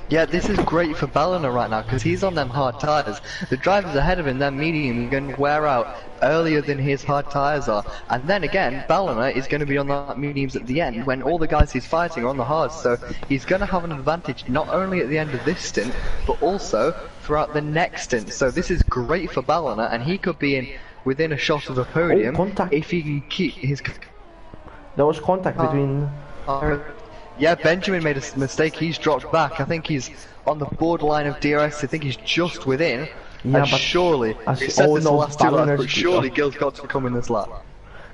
Yeah, this is great for Balliner right now because he's on them hard tyres. The drivers ahead of him, their medium, are going to wear out earlier than his hard tyres are. And then again, Balliner is going to be on the mediums at the end when all the guys he's fighting are on the hards. So he's going to have an advantage not only at the end of this stint, but also throughout the next stint. So this is great for Balliner, and he could be within a shot of the podium if he can keep his... There was contact between... Yeah, Benjamin made a mistake. He's dropped back. I think he's on the borderline of DRS. I think he's just within. Yeah, and but surely, it says this last two laps, but surely Gil's got to come in this lap.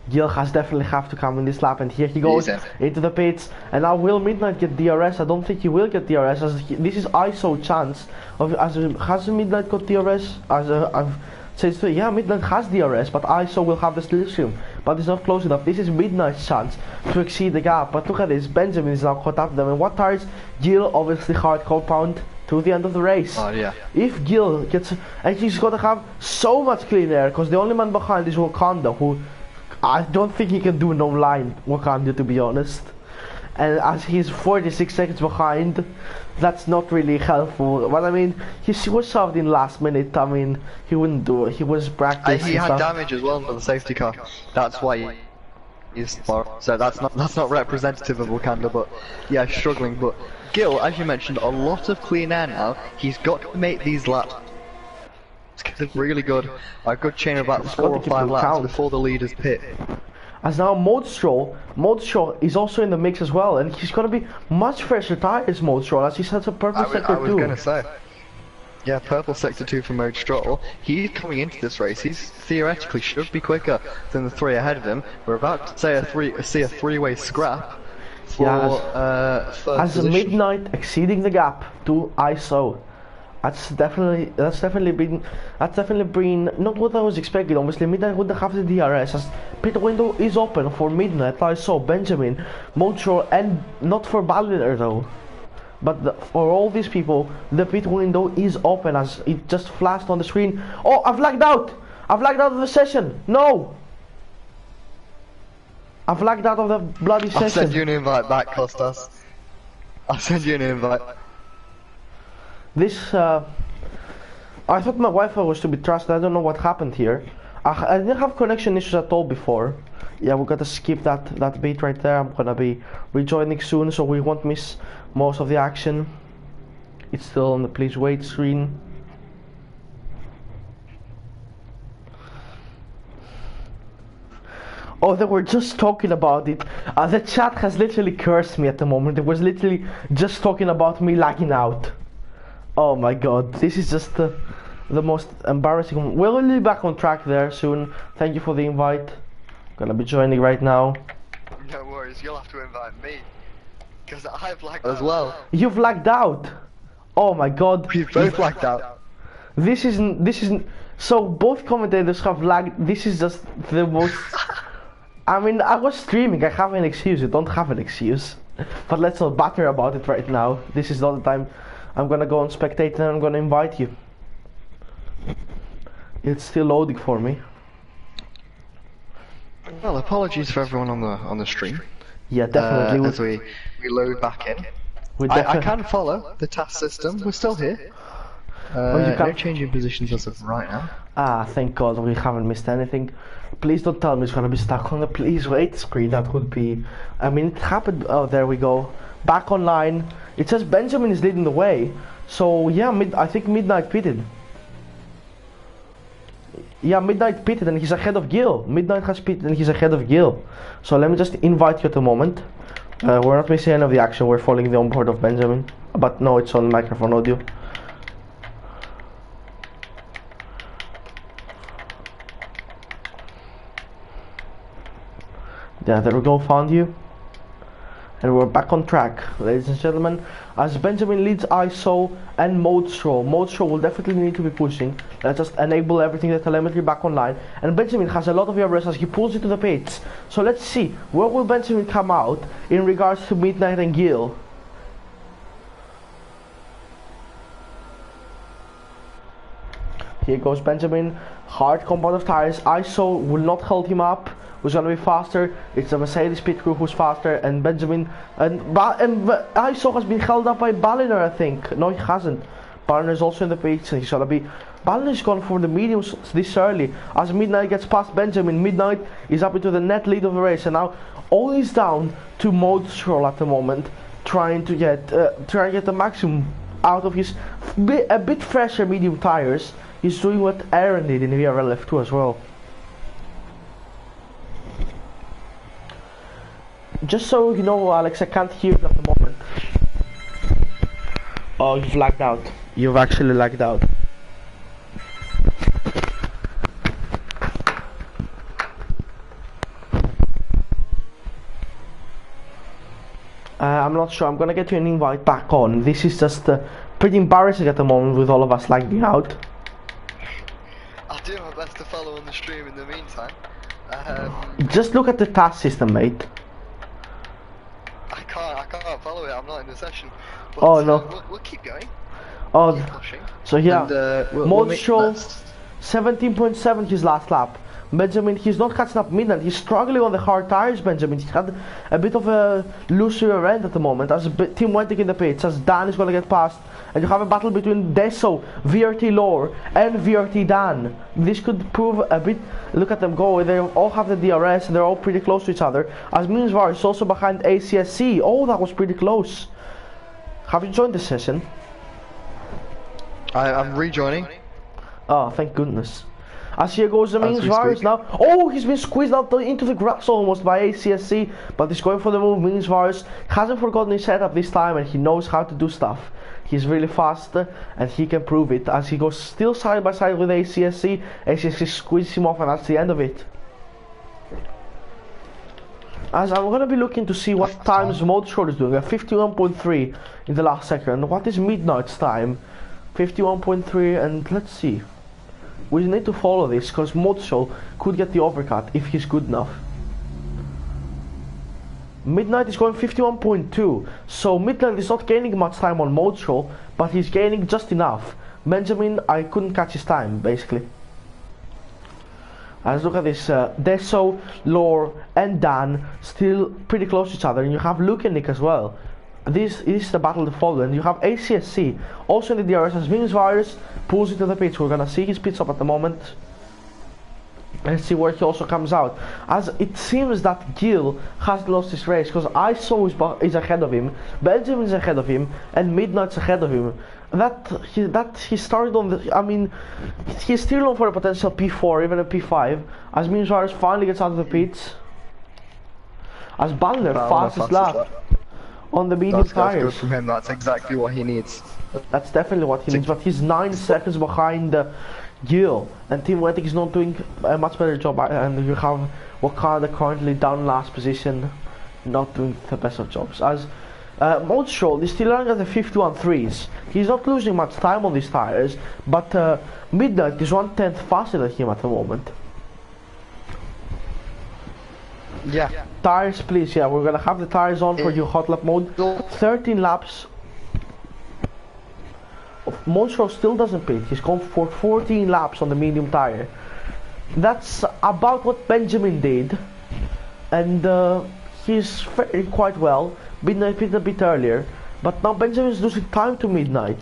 Gil has definitely have to come in this lap, and here he goes into the pits. And now will Midnight get DRS? I don't think he will get DRS. As this is ISO chance of has Midnight got DRS? I've said yeah, Midnight has DRS, but ISO will have the slipstream. But it's not close enough. This is Midnight's chance to exceed the gap. But look at this, Benjamin is now caught up to them. And what tires? Gil obviously hard compound to the end of the race. Oh yeah. If Gil gets, and he's got to have so much clean air because the only man behind is Wakanda, who I don't think he can do no line Wakanda, to be honest. And as he's 46 seconds behind, that's not really helpful. But I mean, he was shoved in last minute. I mean, he wouldn't do it. He was practicing. He had damage as well under the safety car. That's why he's so that's not representative of Wakanda. But yeah, struggling. But Gil, as you mentioned, a lot of clean air now. He's got to make these laps really good. A good chain of about 4 or 5 laps before the leaders pit. As now Modshow is also in the mix as well, and he's gonna be much fresher tires, Modshow, as he has a purple sector 2. I was gonna say, yeah, purple sector 2 from Modshow. He's coming into this race. He's theoretically should be quicker than the 3 ahead of him. We're about to see a three-way scrap for as Midnight exceeding the gap to ISO. That's definitely been not what I was expecting. Obviously, Midnight wouldn't have the DRS as pit window is open for Midnight. I saw Benjamin, Modshow, and not for Balliner though. But for all these people, the pit window is open as it just flashed on the screen. Oh, I've lagged out! I've lagged out of the session. No! I've lagged out of the bloody session. I'll send you an invite back, Kostas. I'll send you an invite. This, I thought my Wi-Fi was to be trusted. I don't know what happened here. I didn't have connection issues at all before. Yeah, we gotta skip that bit right there. I'm gonna be rejoining soon, so we won't miss most of the action. It's still on the please wait screen. Oh, they were just talking about it. The chat has literally cursed me at the moment. It was literally just talking about me lagging out. Oh my god, this is just the most embarrassing one. We'll be back on track there soon. Thank you for the invite. Gonna be joining right now. No worries, you'll have to invite me. Because I've lagged out as well. You've lagged out? Oh my god. We've both lagged out. This isn't so both commentators have lagged. This is just the most I mean, I was streaming, I have an excuse, you don't have an excuse. But let's not batter about it right now. This is not the time. I'm gonna go on spectate and I'm gonna invite you. It's still loading for me. Well, apologies for everyone on the stream. Yeah, definitely. As we load back in. I can follow the task system. We're still here. No changing positions as of right now. Ah, thank God we haven't missed anything. Please don't tell me it's gonna be stuck on the please wait screen. That would be. I mean, it happened. Oh, there we go. Back online. It says Benjamin is leading the way. So yeah, I think Midnight pitted. Yeah, Midnight pitted and he's ahead of Gil. Midnight has pitted and he's ahead of Gil. So let me just invite you at the moment. We're not missing any of the action, we're following the onboard of Benjamin. But no, it's on microphone audio. Yeah, there we go, found you. And we're back on track, ladies and gentlemen. As Benjamin leads ISO and Modestro. Modestro will definitely need to be pushing. Let's just enable everything, the telemetry back online. And Benjamin has a lot of ERS as he pulls into the pits. So let's see, where will Benjamin come out in regards to Midnight and Gil? Here goes Benjamin, hard compound of tires. ISO will not hold him up. Who's gonna be faster? It's the Mercedes pit crew who's faster, and Benjamin and ISO has been held up by Balliner, I think. No, he hasn't. Balliner is also in the pits, and he's gonna be. Balliner is gone for the mediums this early. As Midnight gets past Benjamin, Midnight is up into the net lead of the race, and now all is down to Modestro at the moment, trying to get the maximum out of his a bit fresher medium tires. He's doing what Aaron did in the VRL F2 as well. Just so you know, Alex, I can't hear you at the moment. Oh, you've lagged out. You've actually lagged out. I'm not sure. I'm gonna get you an invite back on. This is just pretty embarrassing at the moment with all of us lagging out. I'll do my best to follow on the stream in the meantime. Just look at the task system, mate. I can't follow it. I'm not in the session. But, oh no. We'll keep going. Oh, keep pushing. So yeah, Modestro 17.7 his last lap. Benjamin, he's not catching up Midnight. He's struggling on the hard tires. Benjamin, he had a bit of a loose rear end at the moment. As Team Wentic in the pits, as Dan is going to get past, and you have a battle between Deso, VRT Lore, and VRT Dan. This could prove a bit. Look at them go. They all have the DRS, and they're all pretty close to each other. As Minsvar is also behind ACSC. Oh, that was pretty close. Have you joined the session? I'm rejoining. Oh, thank goodness. As here goes the Minsvar now. Oh, he's been squeezed out into the grass almost by ACSC, but he's going for the move. Minsvar hasn't forgotten his setup this time, and he knows how to do stuff. He's really fast, and he can prove it as he goes still side by side with ACSC. ACSC squeezes him off, and that's the end of it. As I'm gonna be looking to see what times Modestro is doing. A 51.3 in the last second. What is Midnight's time? 51.3, and let's see. We need to follow this because Modestro could get the overcut if he's good enough. Midnight is going 51.2, so Midnight is not gaining much time on Modestro, but he's gaining just enough. Benjamin, I couldn't catch his time, basically. Let's look at this. Deso, Lore, and Dan still pretty close to each other, and you have Luke and Nick as well. This is the battle to follow, and you have ACSC also in the DRS as Minsvar pulls into the pits. We're gonna see his pit stop at the moment and see where he also comes out. As it seems that Gil has lost his race because ISO is ahead of him, Benjamin is ahead of him, and Midnight's ahead of him. He started on the. I mean, he's still on for a potential P4, even a P5. As Minsvar finally gets out of the pits. As Balliner fastest lap. On the medium tires. That's good from him. That's exactly what he needs. That's definitely what he needs. But he's 9 seconds behind Gil, and Team Wentic is not doing a much better job. And you have Wakanda currently down last position, not doing the best of jobs. As Modestro is still running at the 51.3s. He's not losing much time on these tires, but Midnight is 1/10 faster than him at the moment. Yeah. Tires, please. Yeah, we're gonna have the tires on for you. Hot lap mode. 13 laps. Modestro still doesn't pit. He's gone for 14 laps on the medium tire. That's about what Benjamin did, and he's faring quite well. Midnight pitted a bit earlier, but now Benjamin is losing time to Midnight.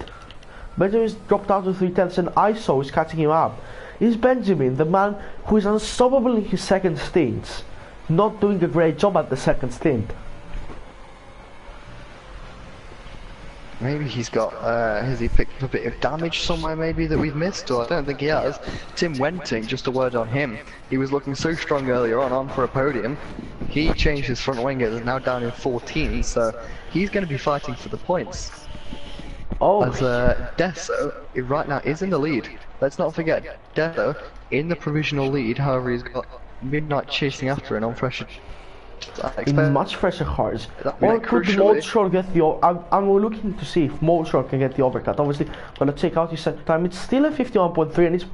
Benjamin's dropped out to 3/10, and ISO is catching him up. Is Benjamin the man who is unstoppable in his second stints? Not doing a great job at the second stint. Maybe he's got, has he picked up a bit of damage somewhere maybe that we've missed, or I don't think he has. Tim Wenting, just a word on him, he was looking so strong earlier on for a podium. He changed his front wing, is now down in 14, so he's going to be fighting for the points. Oh, As Deso, right now, is in the lead. Let's not forget, Deso, in the provisional lead, however he's got Midnight chasing after him on fresher. in much fresher cars. That Or might could crucially- Motorshort get the... I'm looking to see if Motorshort can get the overcut. Obviously, gonna check out his second time. It's still a 51.3 and it's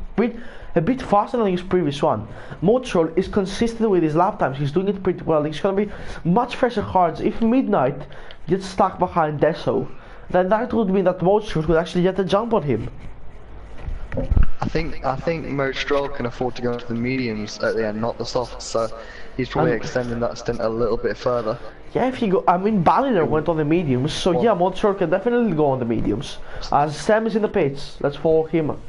a bit faster than his previous one. Motorshort is consistent with his lap times. He's doing it pretty well. He's gonna be much fresher cars. If Midnight gets stuck behind Deso, then that would mean that Motorshort would actually get a jump on him. I think Mo Stroll can afford to go into the mediums at the end, not the softs, so he's probably extending that stint a little bit further. Yeah, if he go, I mean, Balliner went on the mediums, so yeah, Motorshort can definitely go on the mediums. As Sam is in the pits, let's follow him.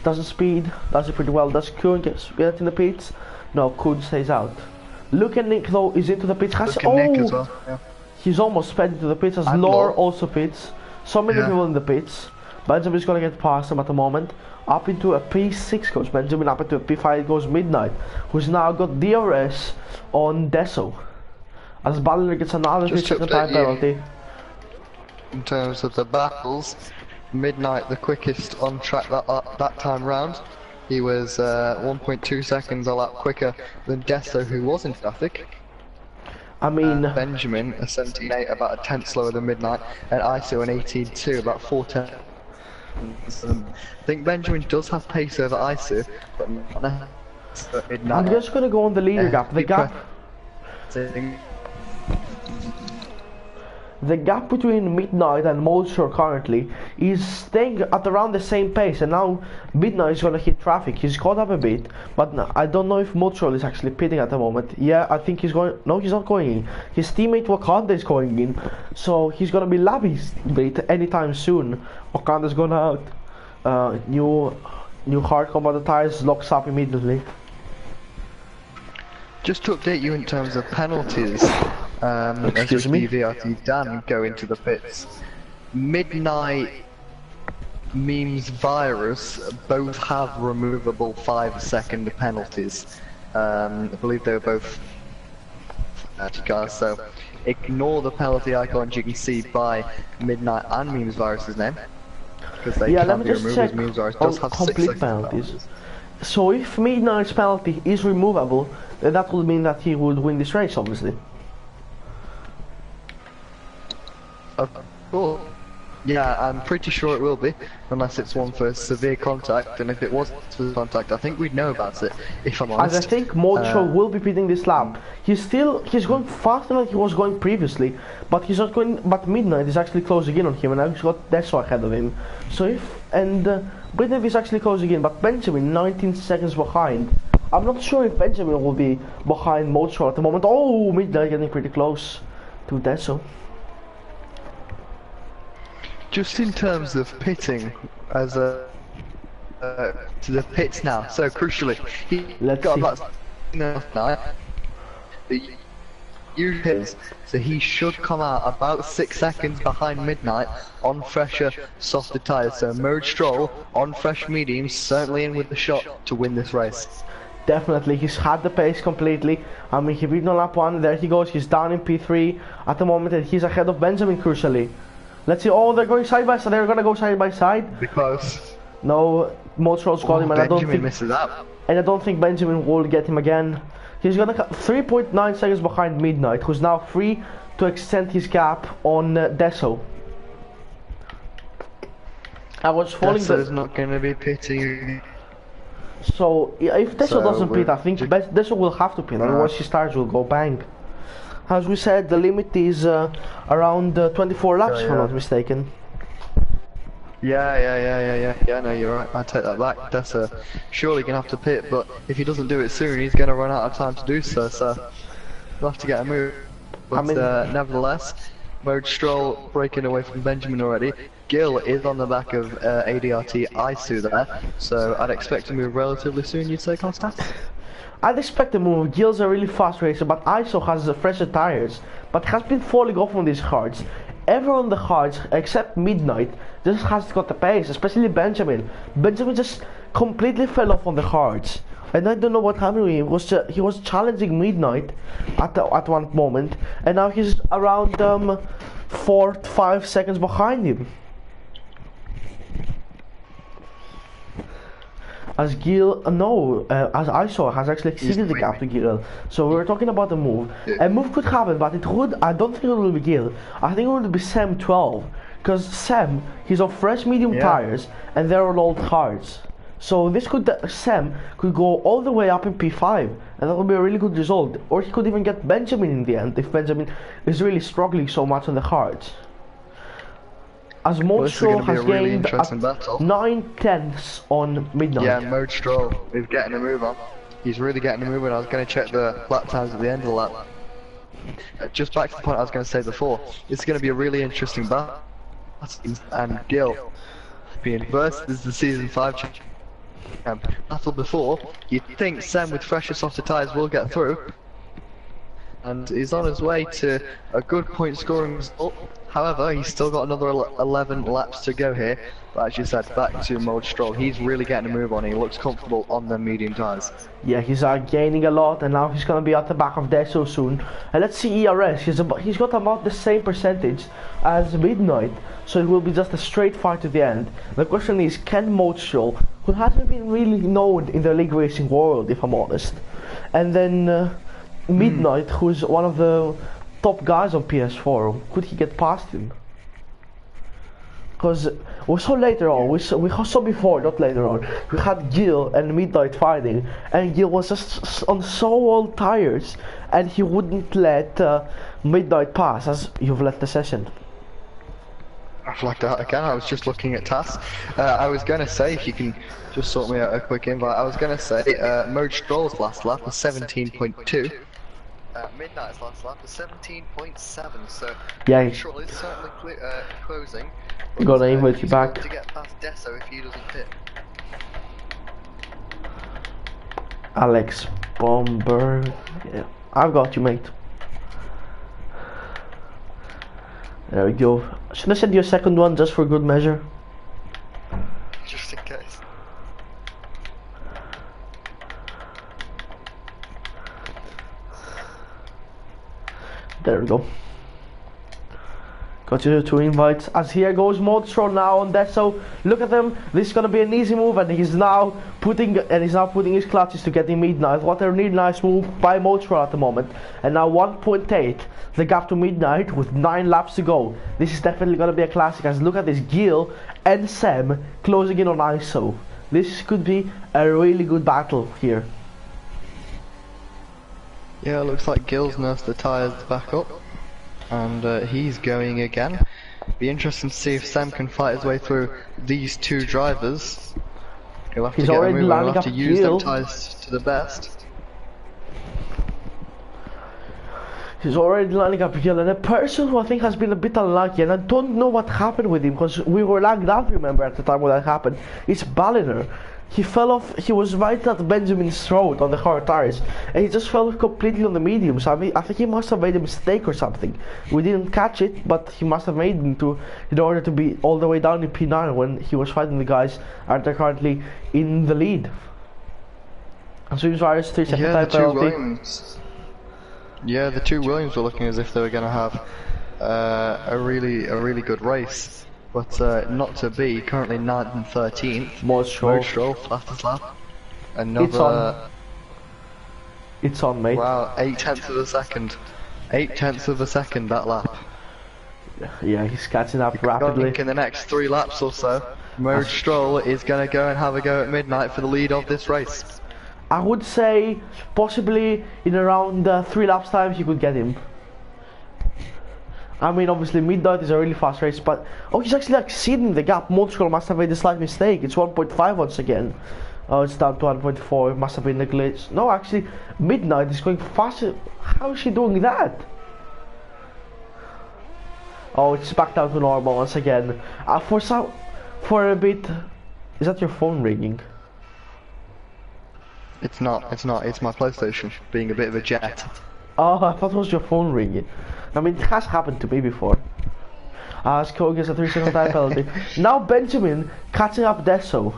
Doesn't speed, does it pretty well. Does Kuhn get in the pits? No, Kuhn stays out. Look at Nick though, is into the pits. Look at Nick as well. Yeah. He's almost sped into the pits as And Lore Lore. also pits. So many people in the pits. Benjamin's gonna get past him at the moment. Up into a P6 goes Benjamin, up into a P5 goes Midnight, who's now got DRS on Deso. As Balliner gets another Just 3 to second time update you. penalty. In terms of the battles, Midnight the quickest on track that time round. He was 1.2 seconds a lap quicker than Deso, who was in traffic. I mean, Benjamin a 17.8, about a tenth slower than Midnight, and ISO an 18.2, about 4 tenths. I think Benjamin does have pace over ISO, but not necessarily Midnight. I'm just gonna go on the leader gap. The gap between Midnight and Motorshort currently is staying at around the same pace, and now Midnight is gonna hit traffic. He's caught up a bit, but I don't know if Motorshort is actually pitting at the moment. Yeah, I think he's going. No, he's not going in. His teammate Wakanda is going in, so he's gonna be lapping bait anytime soon. Wakanda's gonna out. New hard combat tires locks up immediately. Just to update you in terms of penalties, Excuse me? VRT Dan go into the pits. Midnight, Memes, Virus both have removable 5-second penalties. I believe they were both guys, so ignore the penalty icons you can see by Midnight and Memes Virus's name. Because they Yeah, can let me be just removed check as Memes Virus on does have 6 complete second penalties. So if Midnight's penalty is removable, then that would mean that he would win this race, obviously. Cool. Yeah, I'm pretty sure it will be, unless it's one for severe contact, and if it was for contact, I think we'd know about it, if I'm honest. As I think Mojo will be beating this lap. He's going faster than he was going previously, but he's not going. But Midnight is actually closing in on him, and now he's got Deso ahead of him. So Britain is actually closing in, but Benjamin 19 seconds behind. I'm not sure if Benjamin will be behind Mojo at the moment. Oh, Midnight getting pretty close to Deso. Just in terms of pitting, as a to the pits now. So crucially, he Let's got see. about enough now. The pits, so he should come out about 6 seconds behind Midnight on fresher, softer tyres. So Merge Stroll on fresh mediums, certainly in with the shot to win this race. Definitely, he's had the pace completely. I mean, he beat on lap 1, there he goes, he's down in P3 at the moment, and he's ahead of Benjamin, crucially. Let's see, oh, they're going side by side, they're gonna go side by side. Because No, Motorol's got him, and Benjamin misses out. I don't think Benjamin will get him again. He's gonna 3.9 seconds behind Midnight, who's now free to extend his gap on Deso. I was following Deso's not going to be pitting. So yeah, if Deso So doesn't pit, I we're think ju- Deso will have to pit, otherwise his tires will go bang. As we said, the limit is around 24 laps, if I'm not mistaken. Yeah, no, you're right. I take that back. Deso surely gonna have to pit, but if he doesn't do it soon, he's gonna run out of time to do so. So we'll have to get a move. But I mean- nevertheless, Mode Stroll breaking away from Benjamin already. Gil is on the back of ADRT Isu there, so I'd expect to move relatively soon. You'd say, Constant? I'd expect a move. Gil's a really fast racer, but ISO has fresher tires, but has been falling off on these cards. everyone on the cards except Midnight just has got the pace, especially Benjamin. Benjamin just completely fell off on the cards, and I don't know what happened to him. He was challenging Midnight at one moment, and now he's around 4 to 5 seconds behind him. As Gil, as I saw, has actually exceeded the gap to Gil. So we were talking about the move. A move could happen, but I don't think it will be Gil. I think it will be Sam 12. Because Sam, he's on fresh medium tires, and they're on old cards. So Sam could go all the way up in P5, and that would be a really good result. Or he could even get Benjamin in the end, if Benjamin is really struggling so much on the cards. As Mode Stroll has gained 9/10 on Midnight. Yeah, Mode Stroll is getting a move on. He's really getting a move on. I was going to check the lap times at the end of the lap. Just back to the point I was going to say before, it's going to be a really interesting battle. And Gil being versus the Season 5 battle before, you'd think Sam with fresher softer tyres will get through. And he's on his way to a good point scoring result. However, he's still got another 11 laps to go here. But as you said, back to Mode Stroll, he's really getting a move on. He looks comfortable on the medium tyres. Yeah, he's gaining a lot, and now he's going to be at the back of Deso soon. And let's see ERS, he's got about the same percentage as Midnight. So it will be just a straight fight to the end. The question is, can Mode Stroll, who hasn't been really known in the league racing world, if I'm honest, and then Midnight, who's one of the top guys on PS4, could he get past him? Because we saw later on, we saw before, not later on, we had Gil and Midnight fighting, and Gil was just on so old tires, and he wouldn't let Midnight pass, as you've left the session. I flagged out again. I was just looking at tasks. I was going to say, if you can just sort me out a quick invite, I was going to say Mode Stroll's last lap was 17.2. Midnight's last lap was 17.7, so yeah, Stroll is certainly closing. Gonna invite you back. To get past Deso if he doesn't pit. Alex Bomber, yeah, I've got you, mate. There we go. Should I send you a second one just for good measure? Just in case. There we go. Got you 2 invites. As here goes Mode Stroll now on Deso. Look at him. This is gonna be an easy move, and he's now putting his clutches to get in Midnight. What a really nice move by Mode Stroll at the moment. And now 1.8, the gap to Midnight with 9 laps to go. This is definitely gonna be a classic. As look at this, Gil and Sam closing in on ISO. This could be a really good battle here. Yeah, it looks like Gil's nursed the tyres back up, and he's going again. Be interesting to see if Sam can fight his way through these 2 drivers. He'll have to get a move on, he'll have to use them tyres to the best. He's already lining up Gil, and a person who I think has been a bit unlucky, and I don't know what happened with him, because we were lagged out, remember, at the time when that happened. It's Balliner. He fell off, he was right at Benjamin's throat on the hard tires, and he just fell off completely on the mediums. I think he must have made a mistake or something. We didn't catch it, but he must have made it in order to be all the way down in P9 when he was fighting the guys that are currently in the lead. And so he's Virus 3 second time penalty. Yeah, the 2 Williams were looking as if they were going to have a really good race. But not to be. Currently 9th and 13th. Mode Stroll, fastest lap. Another. It's on, mate. Wow, 8/10 of a second. 8/10 of a second that lap. Yeah, he's catching up rapidly. I think in the next 3 laps or so, Mode Stroll is going to go and have a go at Midnight for the lead of this race. I would say possibly in around 3 laps time he could get him. I mean, obviously Midnight is a really fast race, but he's actually exceeding the gap. Mode Stroll must have made a slight mistake. It's 1.5 once again. Oh, it's down to 1.4. It must have been a glitch. No, actually, Midnight is going faster. How is she doing that? Oh, it's back down to normal once again. For a bit. Is that your phone ringing? It's not. It's my PlayStation being a bit of a jet. Oh, I thought it was your phone ringing. I mean, it has happened to me before. As Cole gets a 3-second time penalty. Now Benjamin catching up Deso.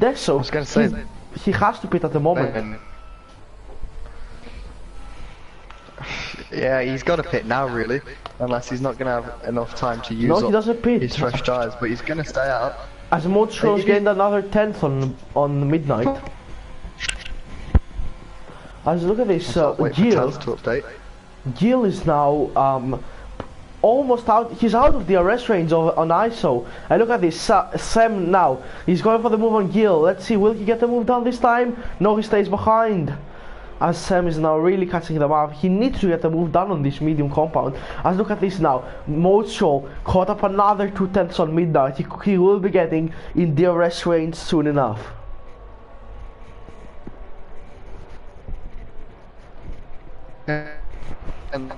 I was going to say, he has to pit at the moment. Yeah, he's got to pit now, really, unless he's not going to have enough time to use No, he doesn't pit. his fresh tyres, but he's going to stay out. As Motorshow's gained another 10th on midnight. As look at this, Gil is now almost out. He's out of the arrest range on ISO. And look at this, Sam now. He's going for the move on Gil. Let's see, will he get the move done this time? No, he stays behind. As Sam is now really catching them up. He needs to get the move done on this medium compound. As look at this now. Mocho caught up another 2/10 on midnight. He will be getting in the arrest range soon enough. And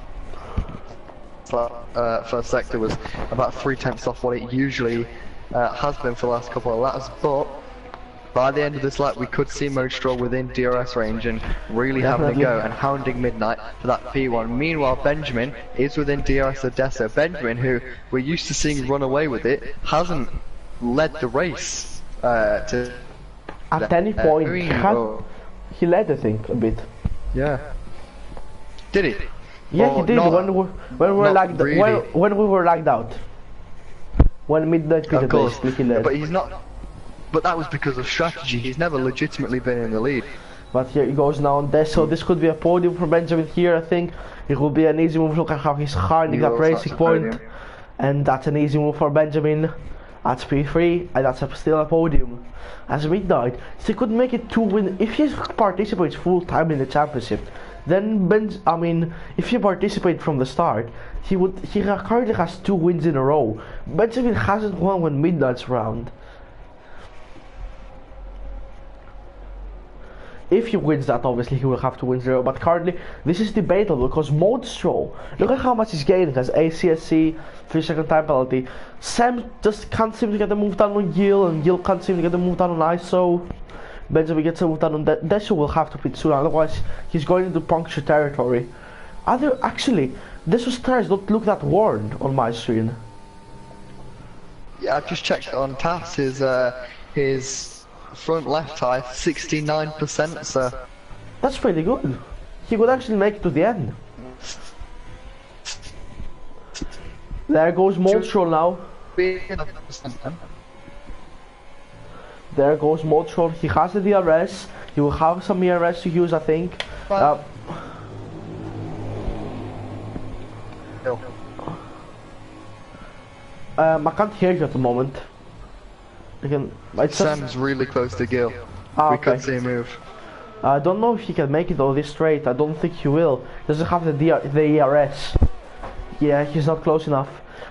first sector was about 3/10 off what it usually has been for the last couple of laps, but by the end of this lap we could see Modstroll within DRS range and really having a go and hounding Midnight for that P1. Meanwhile Benjamin is within DRS of Deso. Benjamin, who we're used to seeing run away with it, hasn't led the race to at any point. He led, I think, a bit. Yeah. Did he? Yeah, he did. When we were lagged, really. when we were lagged out. When Midnight pitted, basically he led. But he's not. But that was because of strategy. He's never legitimately been in the lead. But here he goes now on this. So this could be a podium for Benjamin here. I think it will be an easy move. Look at how he's hiding that racing point, and that's an easy move for Benjamin. That's P3, and that's still a podium. As Midnight, so he could make it 2 wins if he participates full time in the championship. Then if he participated from the start, he currently has 2 wins in a row. Benjamin hasn't won when Midnight's round. If he wins that, obviously he will have to win 0, but currently this is debatable because Modstroll, look at how much he's gaining, has ACSC, 3-second time penalty. Sam just can't seem to get the move done on Gil, and Gil can't seem to get the move done on ISO. Benjamin gets a move done on Deso will have to pit soon, otherwise he's going into puncture territory. Actually, Deso's tires don't look that worn on my screen. Yeah, I've just checked on TAS, his front left tire 69%, so that's pretty good. He could actually make it to the end. There goes Modstroll now. There goes Modstroll. He has the DRS. He will have some ERS to use, I think. I can't hear you at the moment. Sam's really close to Gil. We could see him move. I don't know if he can make it though this straight. I don't think he will. He doesn't have the ERS. Yeah, he's not close enough.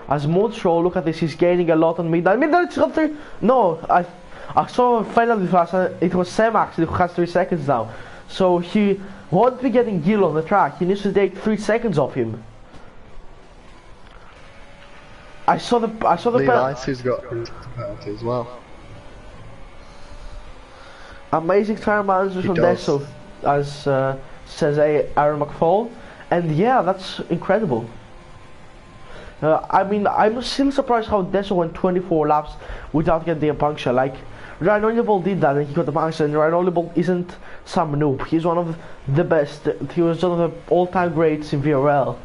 As Modstroll, look at this, he's gaining a lot on Midnight. Midnight's got 3. No, I saw finally fast. It was Sam actually who has 3 seconds now. So he won't be getting Gil on the track. He needs to take 3 seconds off him. I saw the Levi's who's got penalty as well. Amazing tire management from Deso, as says Aaron McFall, and yeah, that's incredible. I'm still surprised how Deso went 24 laps without getting a puncture. Like Ryan Oliver did that and he got the puncture, and Ryan Oliver isn't some noob. He's one of the best. He was one of the all-time greats in VRL.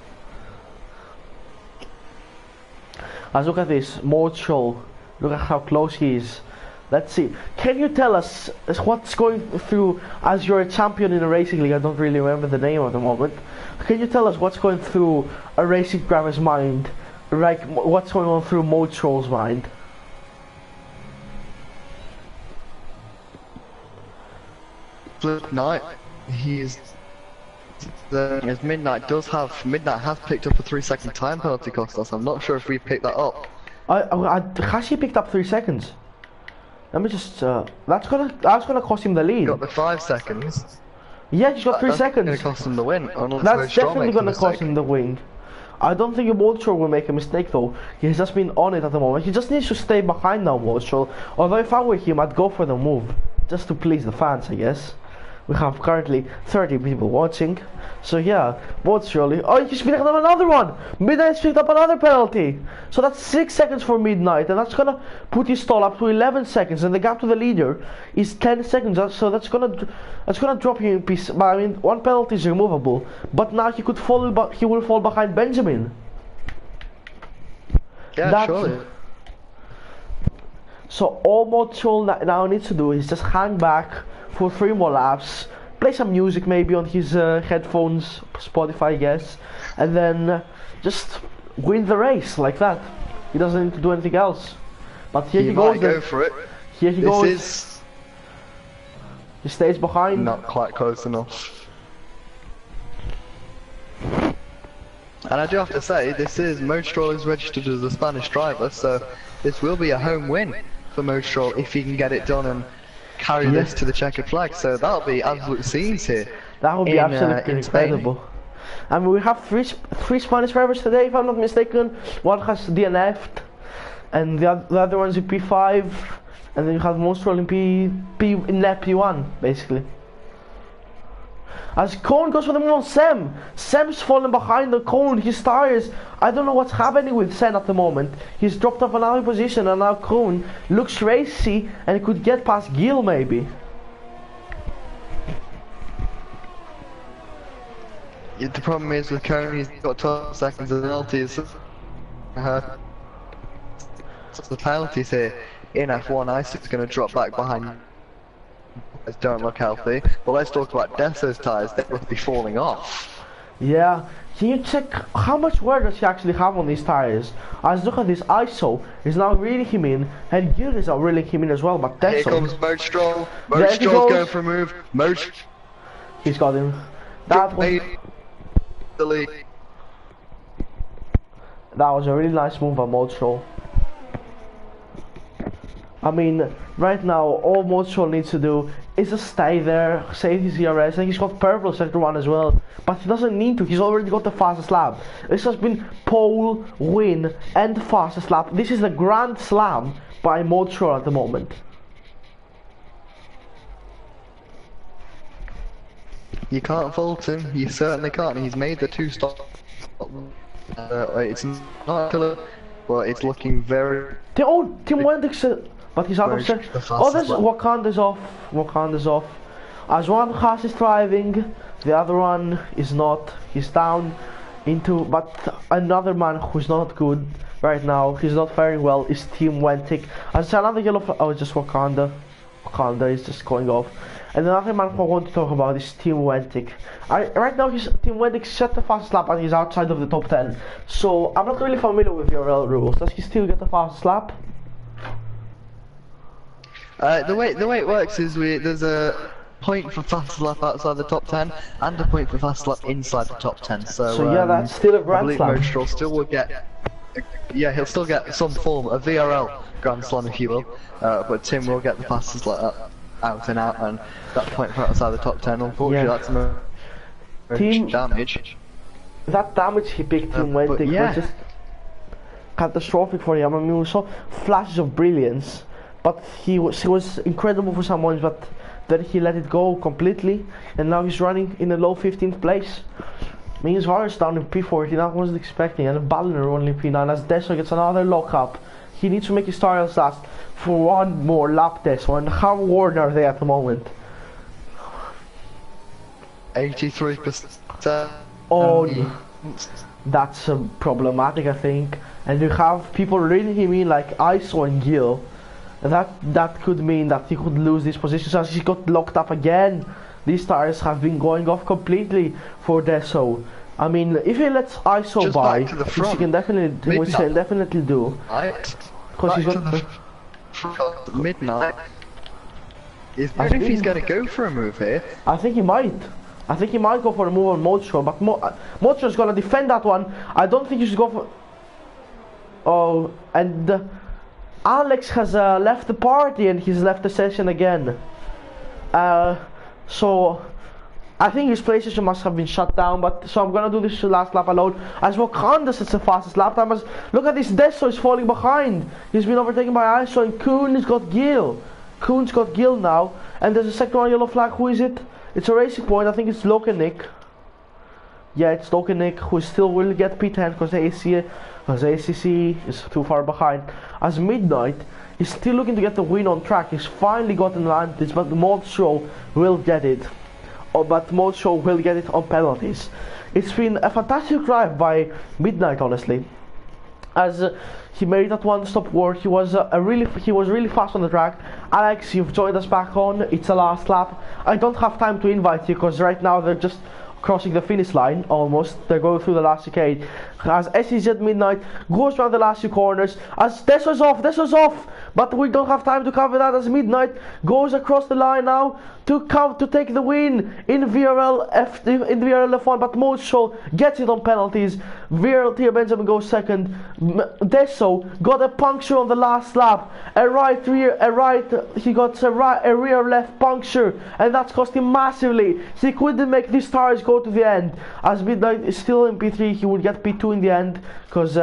Let's look at this Modstroll. Look at how close he is. Let's see. Can you tell us what's going through, as you're a champion in a racing league? I don't really remember the name at the moment. Can you tell us what's going through a racing grammar's mind? Like what's going on through Modstroll's mind? Midnight, as Midnight has picked up a 3-second time penalty cost us. I'm not sure if we picked that up. Has he picked up 3 seconds? Let me just. That's gonna cost him the lead. Got the 5 seconds. Yeah, he's got 3 seconds. That's gonna cost him the win. That's definitely gonna cost him the win. I don't think Modstroll will make a mistake though. He's just been on it at the moment. He just needs to stay behind now, Modstroll. Although if I were him, I'd go for the move, just to please the fans, I guess. We have currently 30 people watching, So yeah, both surely. Oh, he's picked up another one. Midnight's picked up another penalty. So that's 6 seconds for Midnight, and that's gonna put his stall up to 11 seconds, and the gap to the leader is 10 seconds. So that's gonna drop him in piece. But I mean, one penalty is removable, but now he could fall. But he will fall behind Benjamin. Yeah, surely. So all Montreal now needs to do is just hang back for 3 more laps, play some music maybe on his headphones, Spotify I guess, and then just win the race like that. He doesn't need to do anything else. But here he goes. Might go for it. Here he goes. Is he stays behind. not quite close enough. And I do have to say, Mostrol is registered as a Spanish driver, so this will be a home win for Mostrol if he can get it done and carry this to the checkered flag. So that'll be absolute scenes here. That would be absolutely incredible. I mean, we have three Spanish drivers today, if I'm not mistaken. One has DNF'd, and the other one's in P5, and then you have Mostrol in lap P1, basically. As Cone goes for the move on Sam. Sam's falling behind the Cone, his tires. I don't know what's happening with Sam at the moment. He's dropped off another position, and now Cone looks racy and could get past Gil maybe. Yeah, the problem is with Cone, he's got 12 seconds of penalties. So the penalties here in F1, Isaac's going to drop back behind. Don't look healthy. But let's talk about Desso's tyres. They must be falling off. Yeah, can you check how much wear does he actually have on these tires? As look at this, ISO is now reeling him in, and Gil is now reeling him in as well. But Desso, here comes Mostrol. Mostrol's going for a move. He's got him. That was a really nice move by Mostrol. I mean, right now, all Mostrol needs to do is just stay there, save his ERS, and he's got purple sector 1 as well. But he doesn't need to, he's already got the fastest lap. This has been pole, win, and fastest lap. This is a grand slam by Mostrol at the moment. You can't fault him, you certainly can't. He's made the 2-stop. It's not killer, but it's looking very... Oh, Tim Wendix, but he's out of set. Oh, there's Wakanda's off. Wakanda's off. As one Haas is driving, the other one is not. He's down into, but another man who's not good right now, he's not faring well, is Tim Wentic. As another yellow flag, oh, it's just Wakanda. Wakanda is just going off. And another man who I want to talk about is Tim Wentic. Right now, Tim Wentic set the fastest lap and he's outside of the top 10. So, I'm not really familiar with URL rules. Does he still get the fastest lap? The way it works is there's a point for fastest lap outside the top 10 and a point for fastest lap inside the top 10. So yeah, that's still a grand slam. Mostrol still will get, he'll still get some form of VRL grand slam if you will, but Tim will get the fastest lap out and out, and that point for outside the top 10. Unfortunately, that's much damage. That damage he picked Tim Wentic was just catastrophic for him. I mean, we saw flashes of brilliance. But he was incredible for some points, but then he let it go completely, and now he's running in the low 15th place. Means Varus down in P14, I wasn't expecting, and Balliner only P9 as Desso gets another lockup. He needs to make his tires last for one more lap, Desso, and how worn are they at the moment? 83%. Oh, that's problematic, I think. And you have people reading him in like ISO and Gil. That could mean that he could lose this position, so he got locked up again. These tires have been going off completely for Desso. I mean, if he lets ISO just by, which he can definitely do. Because he's got midnight. If he's going to go for a move here, I think he might. I think he might go for a move on Mostrol, but Mostrol's gonna defend that one. I don't think you should go for. Oh, and Alex has left the party and he's left the session again. So I think his PlayStation must have been shut down. But so I'm gonna do this last lap alone. As Wakanda sets the fastest lap time. As look at this, Desso is falling behind. He's been overtaken by ISO, and Kuhn has got Gil. Kuhn's got Gil now, and there's a second one yellow flag. Who is it? It's a Racing Point. I think it's Lokanik. Yeah, it's Dokenic who still will get P10 because ACC is too far behind. As Midnight is still looking to get the win on track. He's finally gotten an advantage, but Modshow will get it. But Modshow will get it on penalties. It's been a fantastic drive by Midnight, honestly. As he made that one-stop work, he was really fast on the track. Alex, you've joined us back on. It's the last lap. I don't have time to invite you because right now they're just crossing the finish line almost. They're going through the last chicane. As SEZ Midnight goes around the last two corners. As this was off, but we don't have time to cover that. As Midnight goes across the line now to take the win in VRL F1, but Modshow gets it on penalties. VRL Tia Benjamin goes second. Deso got a puncture on the last lap. He got a rear left puncture, and that's cost him massively. So he couldn't make these tires go to the end. As Midnight is still in P3, he would get P2 in the end because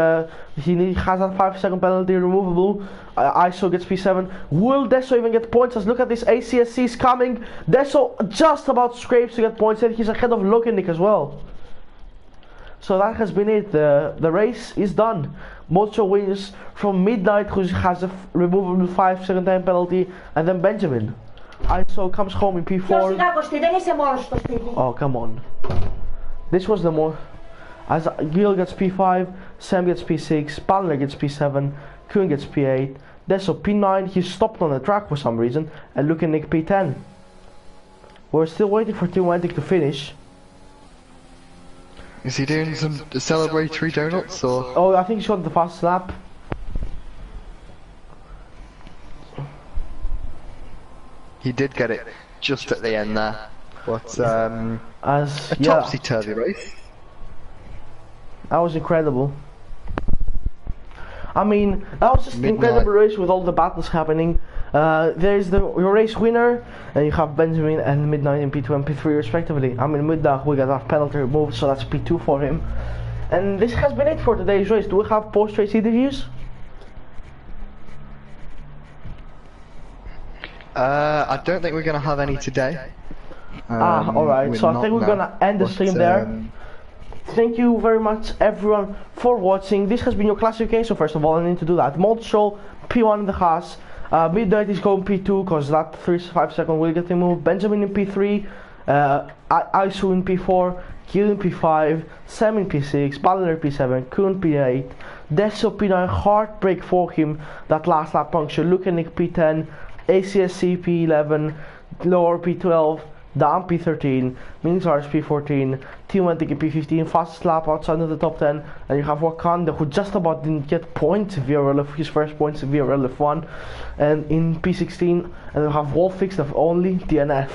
he has a 5-second penalty removable. ISO gets P7. Will Deso even get points? As look at this, ACSC is coming. Deso just about scrapes to get points, and he's ahead of Lokenic as well. So that has been it. The race is done. Modshow wins from Midnight, who has a removable 5-second time penalty, and then Benjamin. ISO comes home in P4. Oh, come on. This was the more. As Gil gets P5, Sam gets P6, Balner gets P7, Kuhn gets P8, Deso P9. He stopped on the track for some reason, and Lokenic P10. We're still waiting for Team Wentic to finish. Is he doing some celebratory donuts or? Oh, I think he got the fast lap. He did get it just at the end there. But a topsy-turvy race. That was incredible. I mean, that was just an incredible race with all the battles happening. There's your race winner, and you have Benjamin and Midnight in P2 and P3 respectively. I mean, Midnight we got that penalty removed, so that's P2 for him. And this has been it for today's race. Do we have post-race interviews? I don't think we're going to have any today. Alright, so I think we're going to end the stream there. Thank you very much everyone for watching. This has been your classification. First of all, I need to do that. Modshow P1 in the Haas. Midnight is going P2 because that 5-second will get removed. Benjamin in P3, Aisu in P4, Gil in P5, Sam in P6, Balner P7, Kuhn P8, Deso P9, heartbreak for him, that last lap puncture. Lokenic P10, ACSC P11, lower P12, down P13, Minzars P14, Team Wentic in P15, fastest lap outside of the top 10, and you have Wakanda, who just about didn't get points via his first points via F1, and in P16, and you have Wolfix of only DNF.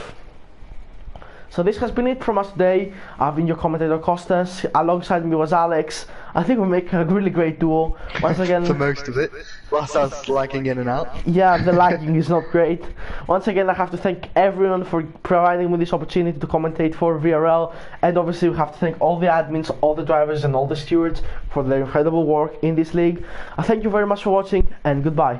So this has been it from us today. I've been your commentator Costas. Alongside me was Alex. I think we make a really great duo. Once again, for most of it. Whilst I was lagging in and out. Yeah, the lagging is not great. Once again, I have to thank everyone for providing me this opportunity to commentate for VRL, and obviously we have to thank all the admins, all the drivers, and all the stewards for their incredible work in this league. I thank you very much for watching, and goodbye.